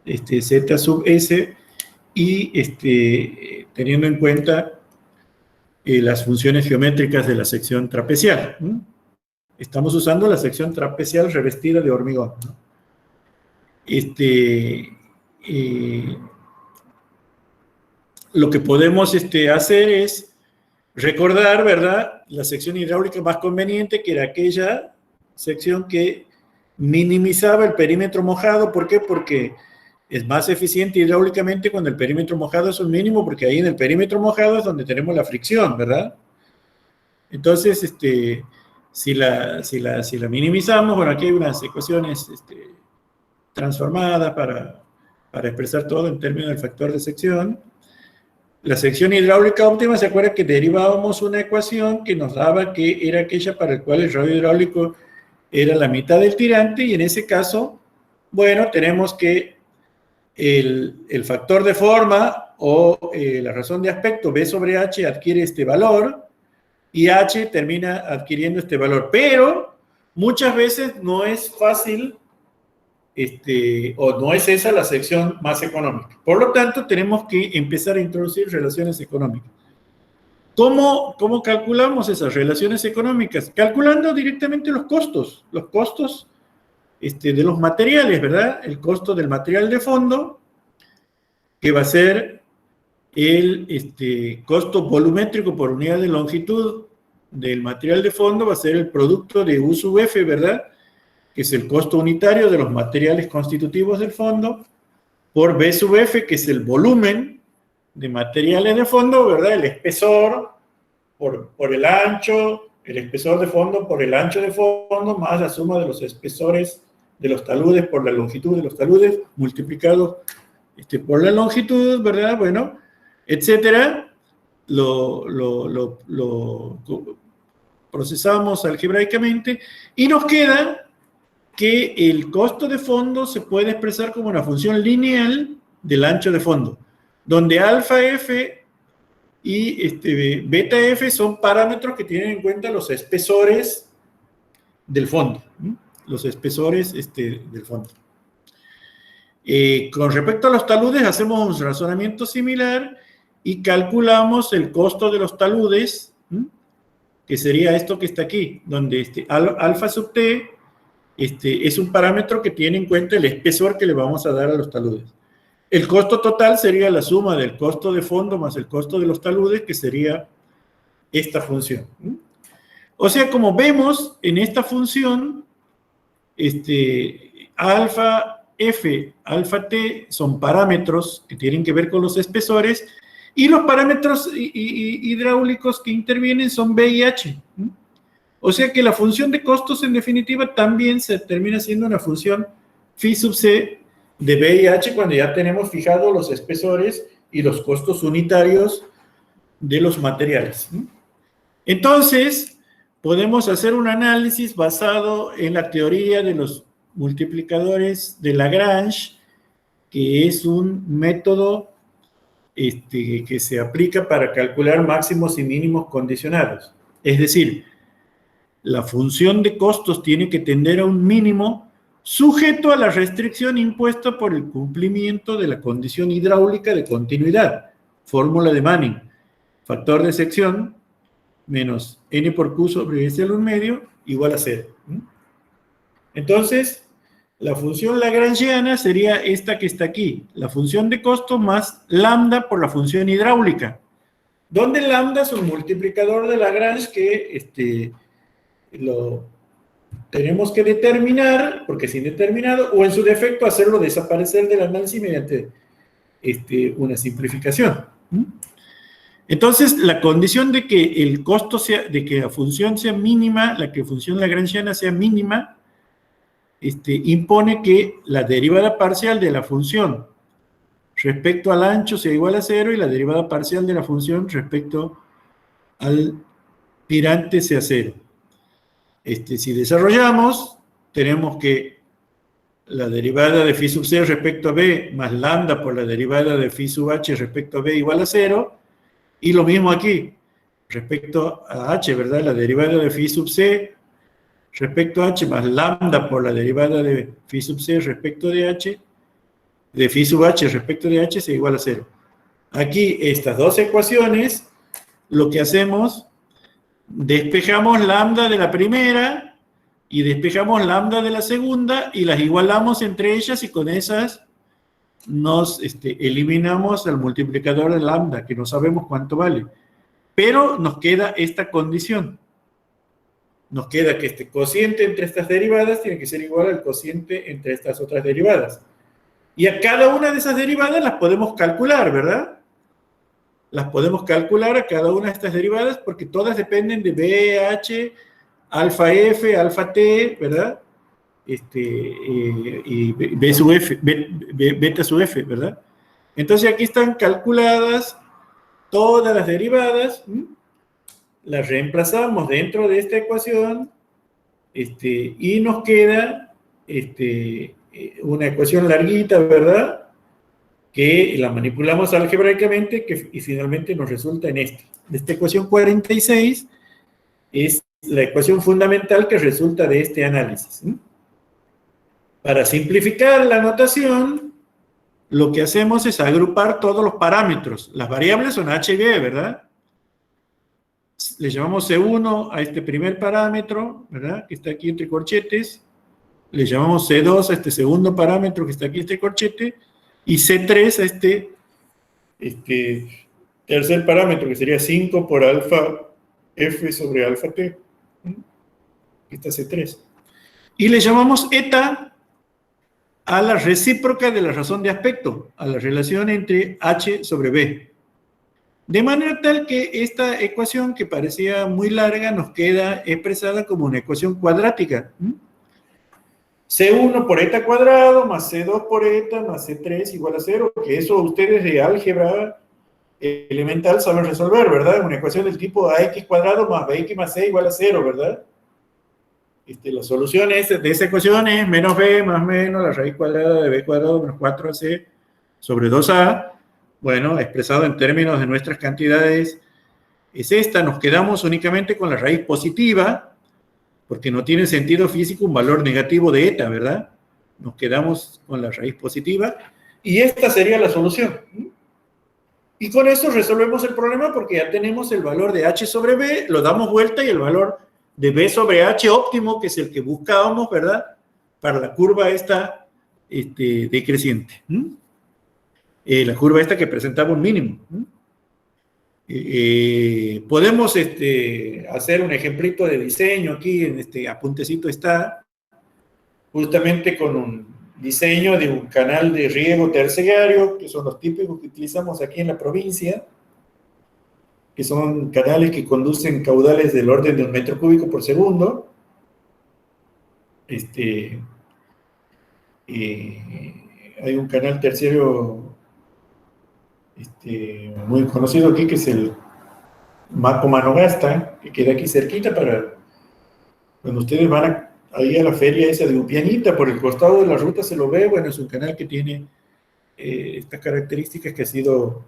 Z sub S, y teniendo en cuenta las funciones geométricas de la sección trapezial. Estamos usando la sección trapezial revestida de hormigón, ¿no? Lo que podemos hacer es recordar, ¿verdad?, la sección hidráulica más conveniente, que era aquella sección que minimizaba el perímetro mojado. ¿Por qué? Porque es más eficiente hidráulicamente cuando el perímetro mojado es un mínimo, porque ahí en el perímetro mojado es donde tenemos la fricción, ¿verdad? Entonces, si la minimizamos, bueno, aquí hay unas ecuaciones transformadas para expresar todo en términos del factor de sección. La sección hidráulica óptima, ¿se acuerda que derivábamos una ecuación que nos daba que era aquella para el cual el radio hidráulico era la mitad del tirante? Y en ese caso, bueno, tenemos que el factor de forma o la razón de aspecto B sobre H adquiere este valor y H termina adquiriendo este valor. Pero muchas veces no es fácil o no es esa la sección más económica. Por lo tanto, tenemos que empezar a introducir relaciones económicas. ¿Cómo calculamos esas relaciones económicas? Calculando directamente los costos de los materiales, ¿verdad? El costo del material de fondo, que va a ser el costo volumétrico por unidad de longitud del material de fondo, va a ser el producto de U sub F, ¿verdad?, que es el costo unitario de los materiales constitutivos del fondo, por B sub F, que es el volumen de materiales de fondo, ¿verdad? El espesor por el ancho, el espesor de fondo por el ancho de fondo, más la suma de los espesores de los taludes por la longitud de los taludes, multiplicado por la longitud, ¿verdad? Bueno, etcétera. Lo procesamos algebraicamente y nos queda que el costo de fondo se puede expresar como una función lineal del ancho de fondo, donde alfa F y beta F son parámetros que tienen en cuenta los espesores del fondo, los espesores del fondo. Con respecto a los taludes, hacemos un razonamiento similar y calculamos el costo de los taludes, que sería esto que está aquí, donde alfa sub t es un parámetro que tiene en cuenta el espesor que le vamos a dar a los taludes. El costo total sería la suma del costo de fondo más el costo de los taludes, que sería esta función. O sea, como vemos en esta función, alfa F, alfa T son parámetros que tienen que ver con los espesores, y los parámetros hidráulicos que intervienen son B y H. O sea que la función de costos, en definitiva, también se termina siendo una función phi sub c de B y H cuando ya tenemos fijados los espesores y los costos unitarios de los materiales. Entonces, podemos hacer un análisis basado en la teoría de los multiplicadores de Lagrange, que es un método que se aplica para calcular máximos y mínimos condicionados. Es decir, la función de costos tiene que tender a un mínimo sujeto a la restricción impuesta por el cumplimiento de la condición hidráulica de continuidad. Fórmula de Manning. Factor de sección menos n por q sobre s al 1 medio igual a 0. Entonces, la función lagrangiana sería esta que está aquí. La función de costo más lambda por la función hidráulica. donde lambda es un multiplicador de Lagrange que lo tenemos que determinar, porque es indeterminado, o en su defecto hacerlo desaparecer del análisis mediante una simplificación. Entonces, la condición de que el costo sea, de que la función sea mínima, la que función lagrangiana sea mínima, impone que la derivada parcial de la función respecto al ancho sea igual a 0 y la derivada parcial de la función respecto al girante sea 0. Si desarrollamos, tenemos que la derivada de phi sub c respecto a b más lambda por la derivada de phi sub h respecto a b igual a 0, y lo mismo aquí, respecto a h, ¿verdad? La derivada de phi sub c respecto a h más lambda por la derivada de phi sub c respecto de h, de phi sub h respecto de h es igual a 0. Aquí, estas dos ecuaciones, lo que hacemos, despejamos lambda de la primera y despejamos lambda de la segunda y las igualamos entre ellas y con esas nos eliminamos al multiplicador de lambda, que no sabemos cuánto vale. Pero nos queda esta condición. Nos queda que este cociente entre estas derivadas tiene que ser igual al cociente entre estas otras derivadas. Y a cada una de esas derivadas las podemos calcular, ¿verdad? Las podemos calcular a cada una de estas derivadas porque todas dependen de BH, alfa F, alfa T, ¿verdad? Y B sub F, beta sub F, ¿verdad? Entonces aquí están calculadas todas las derivadas, las reemplazamos dentro de esta ecuación, y nos queda una ecuación larguita, ¿verdad? Que la manipulamos algebraicamente y finalmente nos resulta en esta. Esta ecuación 46 es la ecuación fundamental que resulta de este análisis. Para simplificar la notación, lo que hacemos es agrupar todos los parámetros. Las variables son h y b, ¿verdad? Le llamamos C1 a este primer parámetro, ¿verdad? Que está aquí entre corchetes. Le llamamos C2 a este segundo parámetro que está aquí entre corchetes. Y C3 a este tercer parámetro, que sería 5 por alfa F sobre alfa T. Aquí está C3. Y le llamamos eta a la recíproca de la razón de aspecto, a la relación entre H sobre B. De manera tal que esta ecuación, que parecía muy larga, nos queda expresada como una ecuación cuadrática. C1 por eta cuadrado más C2 por eta más C3 igual a 0, que eso ustedes de álgebra elemental saben resolver, ¿verdad? Una ecuación del tipo ax cuadrado más bx más c igual a 0, ¿verdad? La solución de esa ecuación es menos b más menos la raíz cuadrada de b cuadrado menos 4ac sobre 2a. Bueno, expresado en términos de nuestras cantidades es esta. Nos quedamos únicamente con la raíz positiva, porque no tiene sentido físico un valor negativo de eta, ¿verdad? Nos quedamos con la raíz positiva y esta sería la solución. Y con eso resolvemos el problema porque ya tenemos el valor de h sobre b, lo damos vuelta y el valor de b sobre h óptimo, que es el que buscábamos, ¿verdad? Para la curva esta decreciente. La curva esta que presentaba un mínimo. Podemos hacer un ejemplito de diseño aquí, en este apuntecito está, justamente con un diseño de un canal de riego terciario, que son los típicos que utilizamos aquí en la provincia, que son canales que conducen caudales del orden de 1 metro cúbico por segundo. Hay un canal terciario muy conocido aquí, que es el Maco Manogasta, que queda aquí cerquita para cuando ustedes van ahí a la feria esa de Upianita, por el costado de la ruta se lo ve. Bueno, es un canal que tiene estas características, que ha sido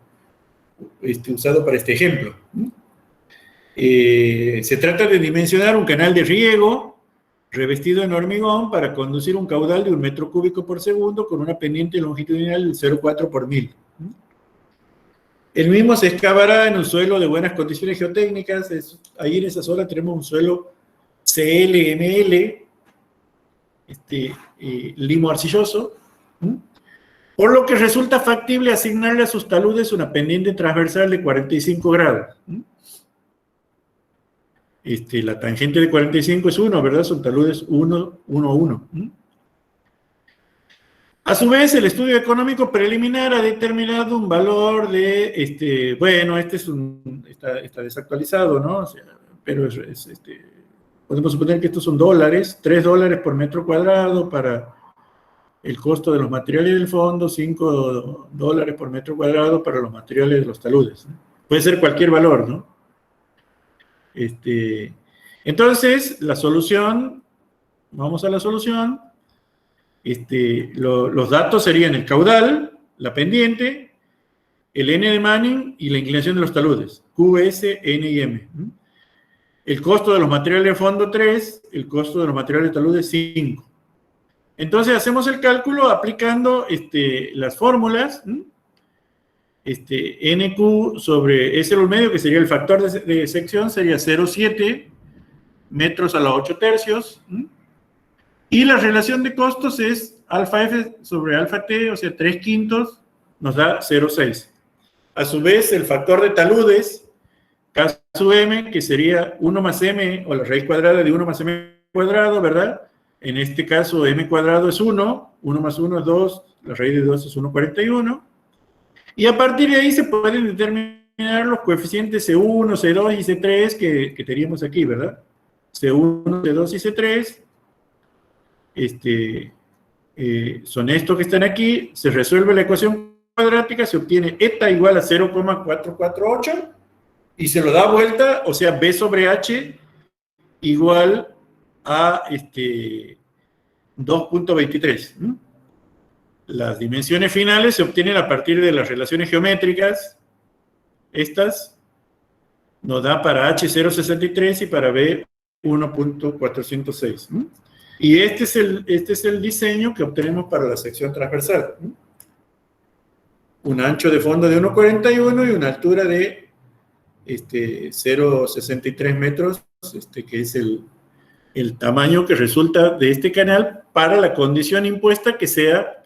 usado para este ejemplo. Se trata de dimensionar un canal de riego revestido en hormigón para conducir un caudal de 1 metro cúbico por segundo con una pendiente longitudinal de 0,4 por 1000. El mismo se excavará en un suelo de buenas condiciones geotécnicas. Ahí en esa zona tenemos un suelo CLML, limo arcilloso. Por lo que resulta factible asignarle a sus taludes una pendiente transversal de 45 grados. La tangente de 45 es 1, ¿verdad? Son taludes 1, 1, 1. A su vez, el estudio económico preliminar ha determinado un valor de, bueno, está desactualizado, ¿no? O sea, pero podemos suponer que estos son dólares, $3 por metro cuadrado para el costo de los materiales del fondo, $5 por metro cuadrado para los materiales de los taludes, ¿no? Puede ser cualquier valor, ¿no? Entonces, la solución, vamos a la solución. Los datos serían el caudal, la pendiente, el N de Manning y la inclinación de los taludes, Q, S, N y M. El costo de los materiales de fondo 3, el costo de los materiales de taludes 5. Entonces hacemos el cálculo aplicando las fórmulas, NQ sobre S al medio, que sería el factor de sección, sería 0,7 metros a la 8 tercios, y la relación de costos es alfa F sobre alfa T, o sea, 3/5, nos da 0,6. A su vez, el factor de taludes, K sub M, que sería 1 más M, o la raíz cuadrada de 1 más M cuadrado, ¿verdad? En este caso, M cuadrado es 1, 1 más 1 es 2, la raíz de 2 es 1,41. Y a partir de ahí se pueden determinar los coeficientes C1, C2 y C3 que teníamos aquí, ¿verdad? C1, C2 y C3. Son estos que están aquí, se resuelve la ecuación cuadrática, se obtiene eta igual a 0,448 y se lo da vuelta, o sea, B sobre H igual a 2,23. Las dimensiones finales se obtienen a partir de las relaciones geométricas. Estas nos da para H 0,63 y para B 1,406. Y este es el diseño que obtenemos para la sección transversal. Un ancho de fondo de 1,41 y una altura de 0,63 metros, que es el tamaño que resulta de este canal para la condición impuesta que sea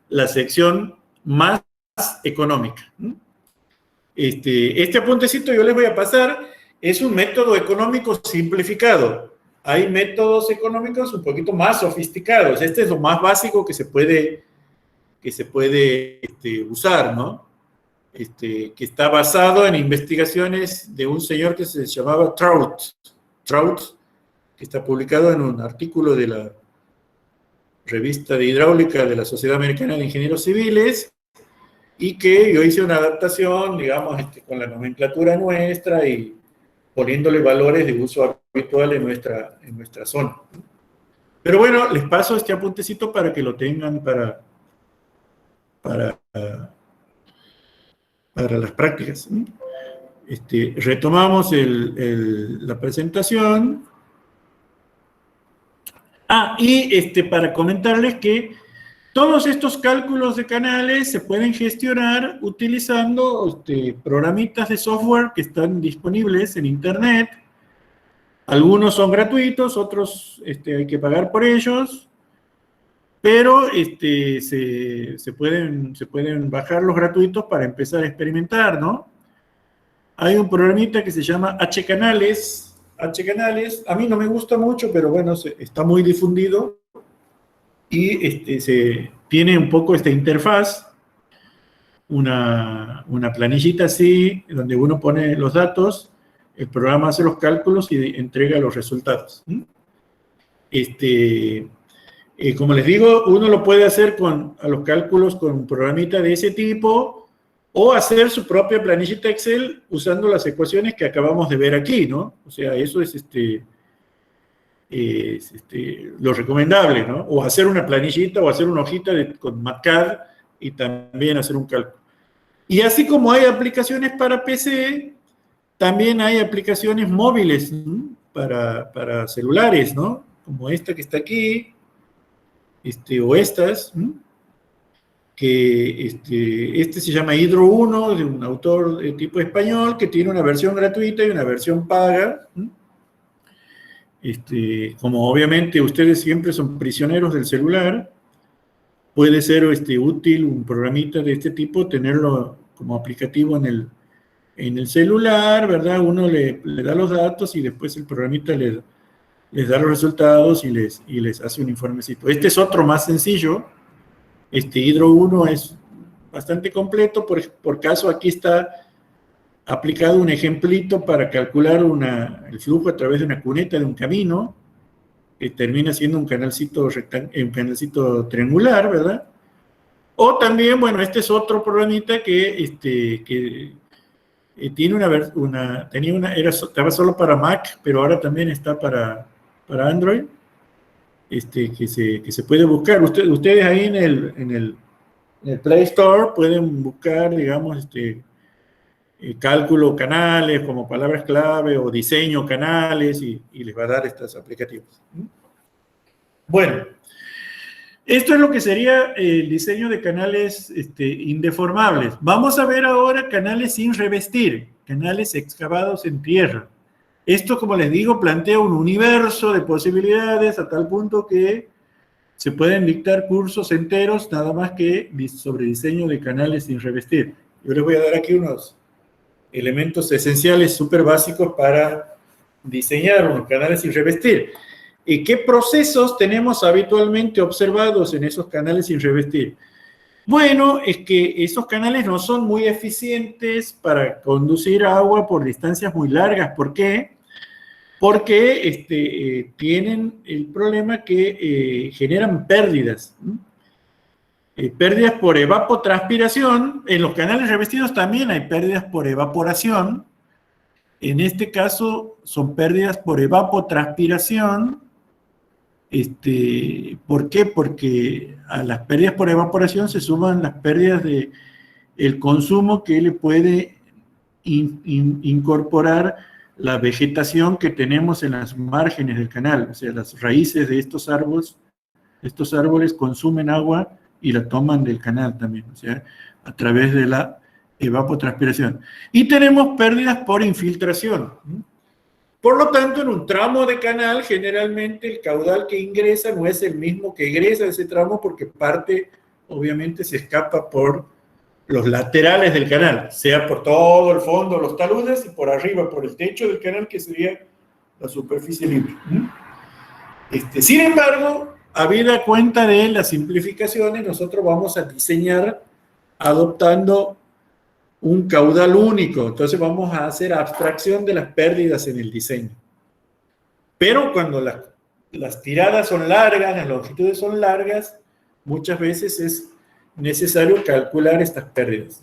la sección más económica. Este apuntecito yo les voy a pasar, es un método económico simplificado. Hay métodos económicos un poquito más sofisticados. Este es lo más básico que se puede usar, ¿no? Que está basado en investigaciones de un señor que se llamaba Trout, que está publicado en un artículo de la revista de hidráulica de la Sociedad Americana de Ingenieros Civiles, y que yo hice una adaptación, digamos, con la nomenclatura nuestra y poniéndole valores de uso habitual en nuestra zona. Pero bueno, les paso este apuntecito para que lo tengan para las prácticas. Retomamos la presentación. Y para comentarles que todos estos cálculos de canales se pueden gestionar utilizando programitas de software que están disponibles en Internet. Algunos son gratuitos, otros hay que pagar por ellos, pero se pueden bajar los gratuitos para empezar a experimentar, ¿no? Hay un programita que se llama H-Canales. A mí no me gusta mucho, pero bueno, está muy difundido. Y tiene un poco esta interfaz, una planillita así, donde uno pone los datos, el programa hace los cálculos y entrega los resultados. Como les digo, uno lo puede hacer a los cálculos con un programita de ese tipo, o hacer su propia planillita Excel usando las ecuaciones que acabamos de ver aquí, ¿no? O sea, eso es lo recomendable, ¿no? O hacer una planillita o hacer una hojita con MATCAD y también hacer un cálculo. Y así como hay aplicaciones para PC, también hay aplicaciones móviles, ¿no? para celulares, ¿no? Como esta que está aquí, o estas, ¿no? Que se llama Hydro 1, de un autor de tipo español, que tiene una versión gratuita y una versión paga, ¿no? Como obviamente ustedes siempre son prisioneros del celular, puede ser útil un programita de este tipo, tenerlo como aplicativo en el celular, ¿verdad? Uno le da los datos y después el programita les da los resultados y les hace un informecito. Este es otro más sencillo. Hydro 1 es bastante completo. Por caso, aquí está aplicado un ejemplito para calcular el flujo a través de una cuneta de un camino, que termina siendo un canalcito triangular, ¿verdad? O también, bueno, este es otro programita que tiene estaba solo para Mac, pero ahora también está para Android, que se puede buscar. Ustedes ahí en el Play Store pueden buscar, digamos, cálculo canales como palabras clave o diseño canales y les va a dar estos aplicativos. Bueno, esto es lo que sería el diseño de canales indeformables. Vamos a ver ahora canales sin revestir, canales excavados en tierra. Esto, como les digo, plantea un universo de posibilidades a tal punto que se pueden dictar cursos enteros nada más que sobre diseño de canales sin revestir. Yo les voy a dar aquí unos elementos esenciales súper básicos para diseñar unos canales sin revestir. ¿Y qué procesos tenemos habitualmente observados en esos canales sin revestir? Bueno, es que esos canales no son muy eficientes para conducir agua por distancias muy largas. ¿Por qué? Porque tienen el problema que generan pérdidas. Pérdidas por evapotranspiración. En los canales revestidos también hay pérdidas por evaporación. En este caso son pérdidas por evapotranspiración. ¿Por qué? Porque a las pérdidas por evaporación se suman las pérdidas del consumo que le puede incorporar la vegetación que tenemos en las márgenes del canal. O sea, las raíces de estos árboles consumen agua y la toman del canal también, o sea, a través de la evapotranspiración. Y tenemos pérdidas por infiltración. Por lo tanto, en un tramo de canal, generalmente el caudal que ingresa no es el mismo que egresa de ese tramo porque parte, obviamente, se escapa por los laterales del canal, sea por todo el fondo, los taludes, y por arriba, por el techo del canal, que sería la superficie libre. Sin embargo, habida cuenta de las simplificaciones, nosotros vamos a diseñar adoptando un caudal único. Entonces vamos a hacer abstracción de las pérdidas en el diseño. Pero cuando las tiradas son largas, las longitudes son largas, muchas veces es necesario calcular estas pérdidas.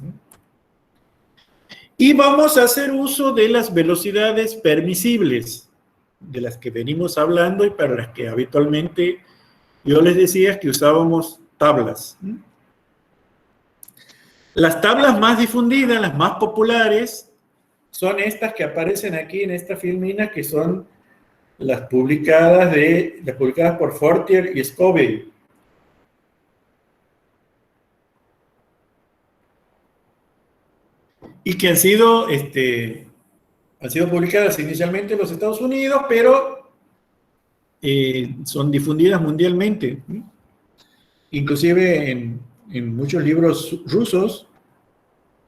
Y vamos a hacer uso de las velocidades permisibles, de las que venimos hablando y para las que habitualmente yo les decía que usábamos tablas. Las tablas más difundidas, las más populares, son estas que aparecen aquí en esta filmina, que son las publicadas por Fortier y Scoville. Y que han sido publicadas inicialmente en los Estados Unidos, pero son difundidas mundialmente. Inclusive en muchos libros rusos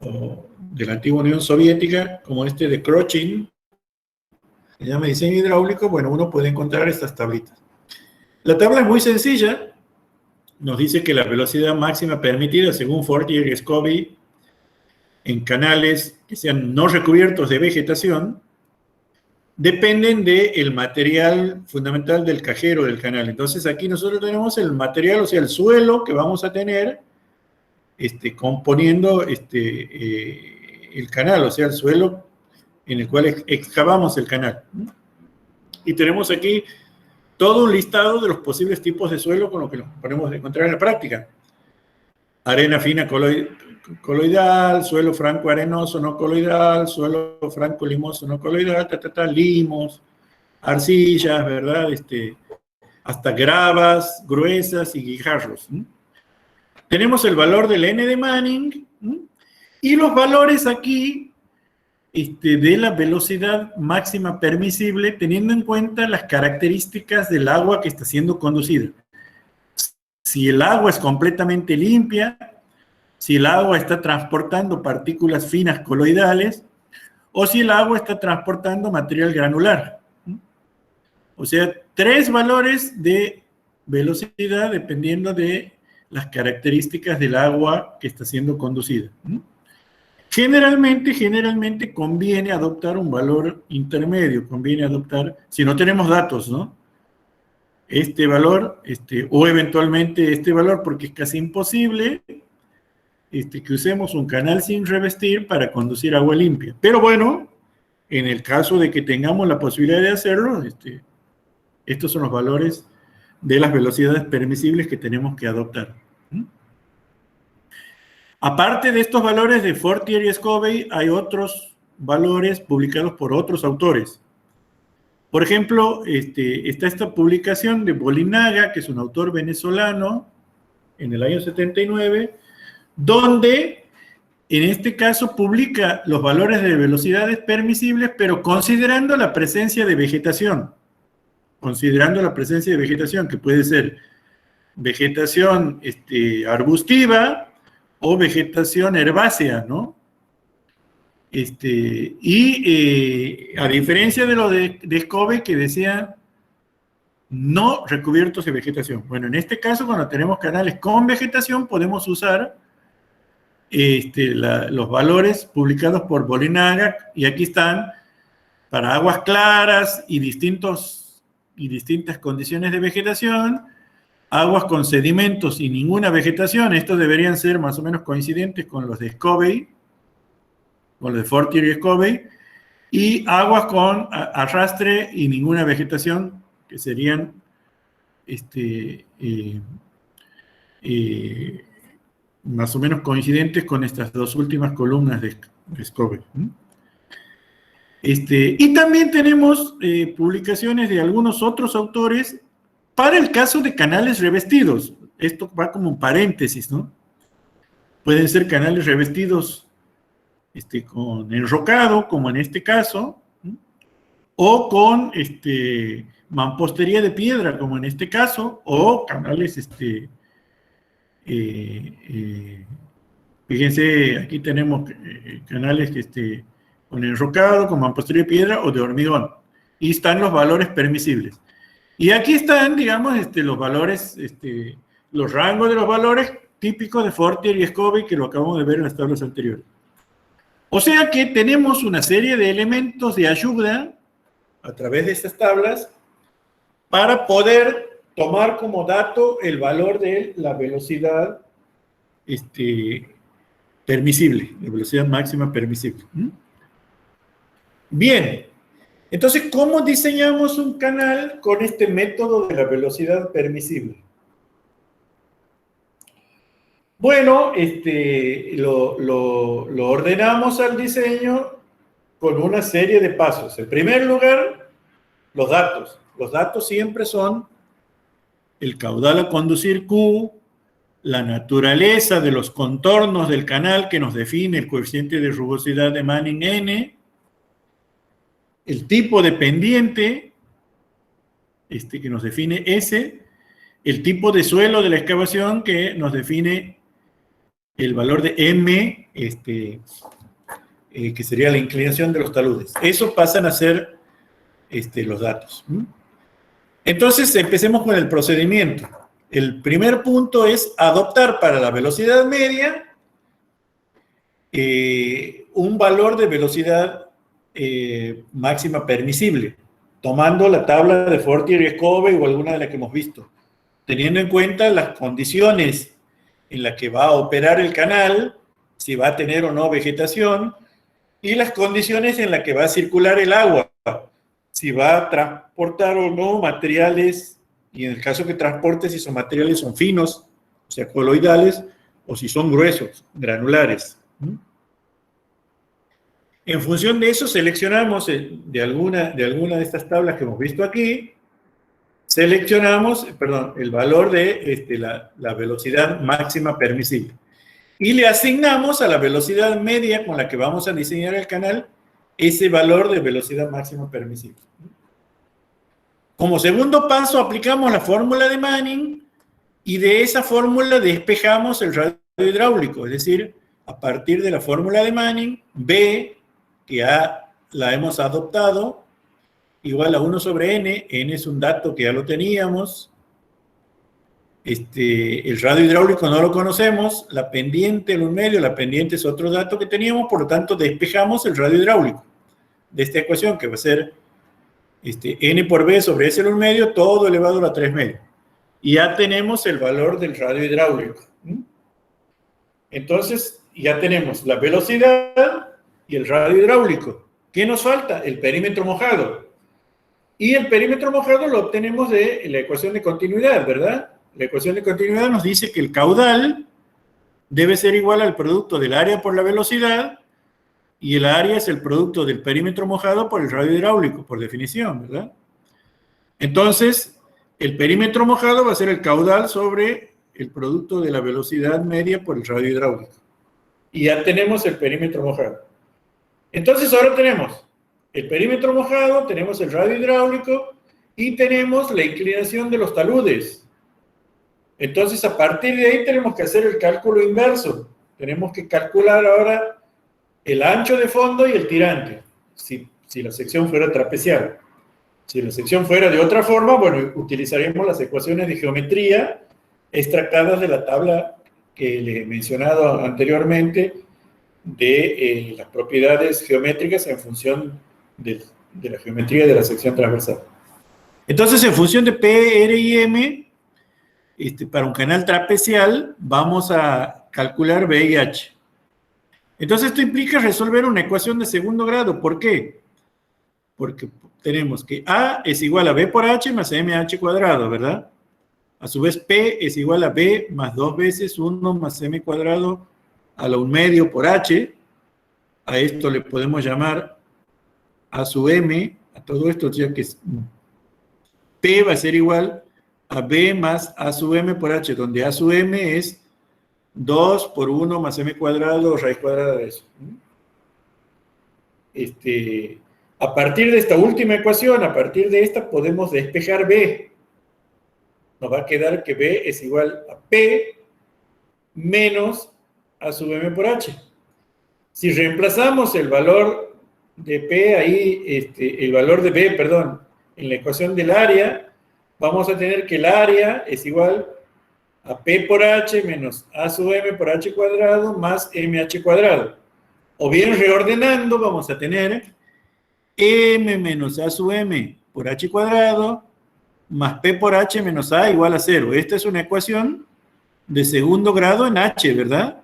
o de la antigua Unión Soviética, como este de Krochin, que se llama diseño hidráulico, bueno, uno puede encontrar estas tablitas. La tabla es muy sencilla, nos dice que la velocidad máxima permitida, según Fortier y Scoville, en canales que sean no recubiertos de vegetación, dependen del material fundamental del cajero del canal. Entonces aquí nosotros tenemos el material, o sea, el suelo que vamos a tener componiendo el canal, o sea, el suelo en el cual excavamos el canal. Y tenemos aquí todo un listado de los posibles tipos de suelo con lo que nos podemos encontrar en la práctica. Arena fina coloidal, suelo franco arenoso no coloidal, suelo franco limoso no coloidal, limos, arcillas, ¿verdad? Hasta gravas gruesas y guijarros. Tenemos el valor del N de Manning y los valores aquí de la velocidad máxima permisible, teniendo en cuenta las características del agua que está siendo conducida. si el agua es completamente limpia, si el agua está transportando partículas finas coloidales, o si el agua está transportando material granular. O sea, 3 valores de velocidad dependiendo de las características del agua que está siendo conducida. Generalmente conviene adoptar un valor intermedio, conviene adoptar, si no tenemos datos, ¿no? Este valor, o eventualmente este valor, porque es casi imposible que usemos un canal sin revestir para conducir agua limpia. Pero bueno, en el caso de que tengamos la posibilidad de hacerlo, estos son los valores de las velocidades permisibles que tenemos que adoptar. Aparte de estos valores de Fortier y Scobey, hay otros valores publicados por otros autores. Por ejemplo, está esta publicación de Bolinaga, que es un autor venezolano, en el año 79, donde en este caso publica los valores de velocidades permisibles, pero considerando la presencia de vegetación. Considerando la presencia de vegetación, que puede ser vegetación arbustiva o vegetación herbácea, ¿no? A diferencia de lo de Scobey, que decía no recubiertos de vegetación. Bueno, en este caso, cuando tenemos canales con vegetación, podemos usar los valores publicados por Bolinaga, y aquí están para aguas claras y distintas condiciones de vegetación, aguas con sedimentos y ninguna vegetación. Estos deberían ser más o menos coincidentes con los de Scobey, con los de Fortier y Scobey, y aguas con arrastre y ninguna vegetación, que serían más o menos coincidentes con estas dos últimas columnas de Scobey. Y también tenemos publicaciones de algunos otros autores para el caso de canales revestidos. Esto va como un paréntesis, ¿no? Pueden ser canales revestidos con enrocado, como en este caso, o con mampostería de piedra, como en este caso, o canales, fíjense, aquí tenemos canales con enrocado, con mampostería de piedra o de hormigón, y están los valores permisibles. Y aquí están, digamos, los valores, los rangos de los valores típicos de Fortier y Scobey, que lo acabamos de ver en las tablas anteriores. O sea que tenemos una serie de elementos de ayuda a través de estas tablas para poder tomar como dato el valor de la velocidad permisible, la velocidad máxima permisible. Bien, entonces, ¿cómo diseñamos un canal con este método de la velocidad permisible? Bueno, lo ordenamos al diseño con una serie de pasos. En primer lugar, los datos. Los datos siempre son el caudal a conducir Q, la naturaleza de los contornos del canal que nos define el coeficiente de rugosidad de Manning N, el tipo de pendiente, que nos define S, el tipo de suelo de la excavación que nos define el valor de M, que sería la inclinación de los taludes. Eso pasan a ser los datos. Entonces, empecemos con el procedimiento. El primer punto es adoptar para la velocidad media un valor de velocidad máxima permisible, tomando la tabla de Fortier y Scobey o alguna de las que hemos visto, teniendo en cuenta las condiciones en las que va a operar el canal, si va a tener o no vegetación, y las condiciones en las que va a circular el agua, si va a transportar o no materiales, y en el caso que transporte, si son materiales son finos, o sea, coloidales, o si son gruesos, granulares. En función de eso, seleccionamos de alguna de estas tablas que hemos visto aquí, seleccionamos, el valor de la velocidad máxima permisible. Y le asignamos a la velocidad media con la que vamos a diseñar el canal ese valor de velocidad máxima permisible. Como segundo paso, aplicamos la fórmula de Manning Y de esa fórmula despejamos el radio hidráulico, es decir, a partir de la fórmula de Manning, B, que ya la hemos adoptado, igual a 1 sobre n es un dato que ya lo teníamos, el radio hidráulico no lo conocemos, la pendiente, el 1/2, la pendiente es otro dato que teníamos, por lo tanto despejamos el radio hidráulico de esta ecuación, que va a ser n por b sobre s al 1/2, todo elevado a la 3/2. Y ya tenemos el valor del radio hidráulico. Entonces, ya tenemos la velocidad y el radio hidráulico. ¿Qué nos falta? El perímetro mojado. Y el perímetro mojado lo obtenemos de la ecuación de continuidad, ¿verdad? La ecuación de continuidad nos dice que el caudal debe ser igual al producto del área por la velocidad, y el área es el producto del perímetro mojado por el radio hidráulico, por definición, ¿verdad? Entonces, el perímetro mojado va a ser el caudal sobre el producto de la velocidad media por el radio hidráulico. Y ya tenemos el perímetro mojado. Entonces, ahora tenemos el perímetro mojado, tenemos el radio hidráulico y tenemos la inclinación de los taludes. Entonces, a partir de ahí tenemos que hacer el cálculo inverso. Tenemos que calcular ahora el ancho de fondo y el tirante, si la sección fuera trapezial. Si la sección fuera de otra forma, bueno, utilizaríamos las ecuaciones de geometría extractadas de la tabla que les he mencionado anteriormente de las propiedades geométricas en función de la geometría de la sección transversal. Entonces, en función de P, R y M, para un canal trapezial, vamos a calcular B y H. Entonces, esto implica resolver una ecuación de segundo grado. ¿Por qué? Porque tenemos que A es igual a B por H más MH cuadrado, ¿verdad? A su vez, P es igual a B más 2 veces 1 más M cuadrado a la 1/2 por H. A esto le podemos llamar A sub M, a todo esto, ya que P va a ser igual a B más A sub M por H, donde A sub M es 2 por 1 más M cuadrado, raíz cuadrada de eso. A partir de esta última ecuación, a partir de esta, podemos despejar B. Nos va a quedar que B es igual a P menos A sub M por H. Si reemplazamos el valor de P ahí, el valor de B, perdón, en la ecuación del área, vamos a tener que el área es igual a P por H menos A sub M por H cuadrado más MH cuadrado. O bien reordenando, vamos a tener M menos A sub M por H cuadrado más P por H menos A igual a 0. Esta es una ecuación de segundo grado en H, ¿verdad?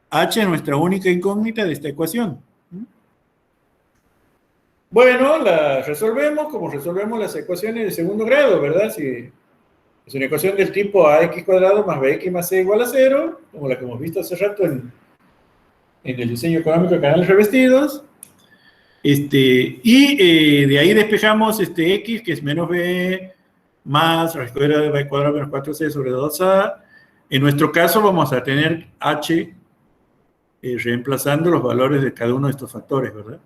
H es nuestra única incógnita de esta ecuación. Bueno, la resolvemos como resolvemos las ecuaciones de segundo grado, ¿verdad? Si es una ecuación del tipo AX cuadrado más BX más C igual a 0, como la que hemos visto hace rato en el diseño económico de canales revestidos. De ahí despejamos X, que es menos B, más raíz cuadrada de B cuadrado menos 4C sobre 2A. En nuestro caso vamos a tener H reemplazando los valores de cada uno de estos factores, ¿verdad?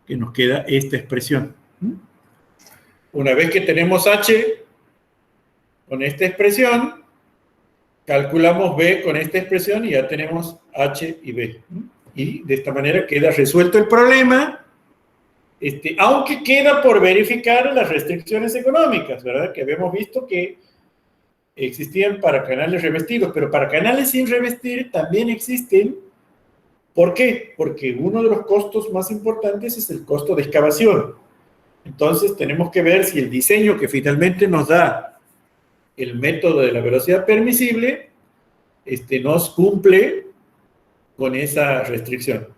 Que nos queda esta expresión. Una vez que tenemos H con esta expresión, calculamos B con esta expresión y ya tenemos H y B. Y de esta manera queda resuelto el problema, aunque queda por verificar las restricciones económicas, ¿verdad? Que habíamos visto que existían para canales revestidos, pero para canales sin revestir también existen. ¿Por qué? Porque uno de los costos más importantes es el costo de excavación. Entonces tenemos que ver si el diseño que finalmente nos da el método de la velocidad permisible nos cumple con esa restricción.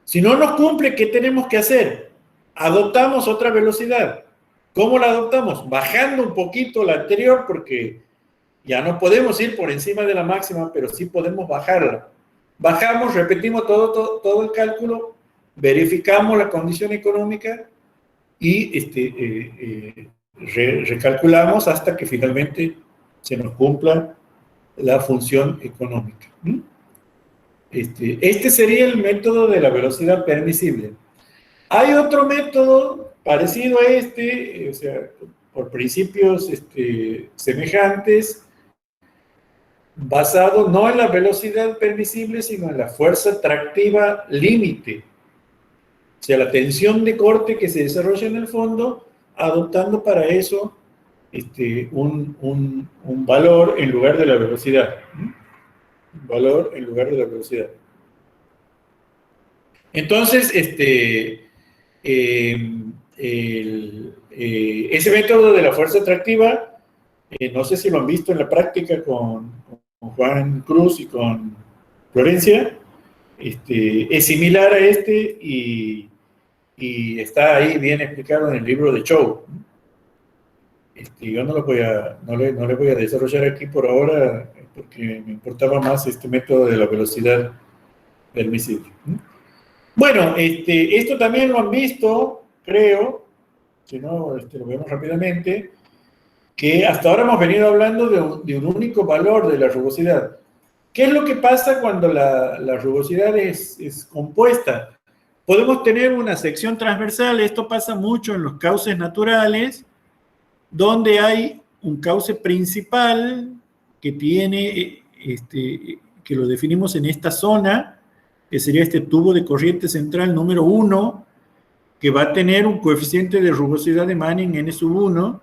Si no nos cumple, ¿qué tenemos que hacer? Adoptamos otra velocidad. ¿Cómo la adoptamos? Bajando un poquito la anterior, porque ya no podemos ir por encima de la máxima, pero sí podemos bajarla. Bajamos, repetimos todo el cálculo, verificamos la condición económica y recalculamos hasta que finalmente se nos cumpla la función económica. Este sería el método de la velocidad permisible. Hay otro método parecido a o sea, por principios semejantes, basado no en la velocidad permisible, sino en la fuerza tractiva límite. O sea, la tensión de corte que se desarrolla en el fondo, adoptando para eso un valor en lugar de la velocidad. Un valor en lugar de la velocidad. Entonces, ese método de la fuerza atractiva, no sé si lo han visto en la práctica con Juan Cruz y con Florencia, es similar a y está ahí bien explicado en el libro de Chow. Yo no le voy a desarrollar aquí por ahora porque me importaba más este método de la velocidad permisible. Bueno, esto también lo han visto, creo, si no, lo vemos rápidamente, que hasta ahora hemos venido hablando de un único valor de la rugosidad. ¿Qué es lo que pasa cuando la rugosidad es compuesta? Podemos tener una sección transversal, esto pasa mucho en los cauces naturales, donde hay un cauce principal que tiene, que lo definimos en esta zona, que sería este tubo de corriente central número 1, que va a tener un coeficiente de rugosidad de Manning n sub 1,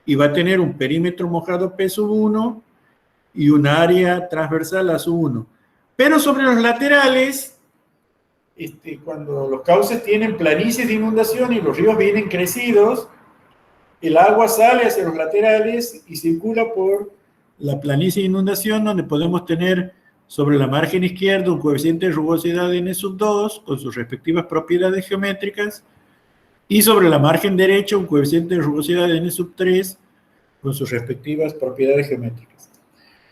y va a tener un perímetro mojado P sub 1 y un área transversal A sub 1. Pero sobre los laterales, cuando los cauces tienen planicies de inundación y los ríos vienen crecidos, el agua sale hacia los laterales y circula por la planicie de inundación, donde podemos tener sobre la margen izquierda un coeficiente de rugosidad de n sub 2 con sus respectivas propiedades geométricas, y sobre la margen derecha un coeficiente de rugosidad de n sub 3 con sus respectivas propiedades geométricas.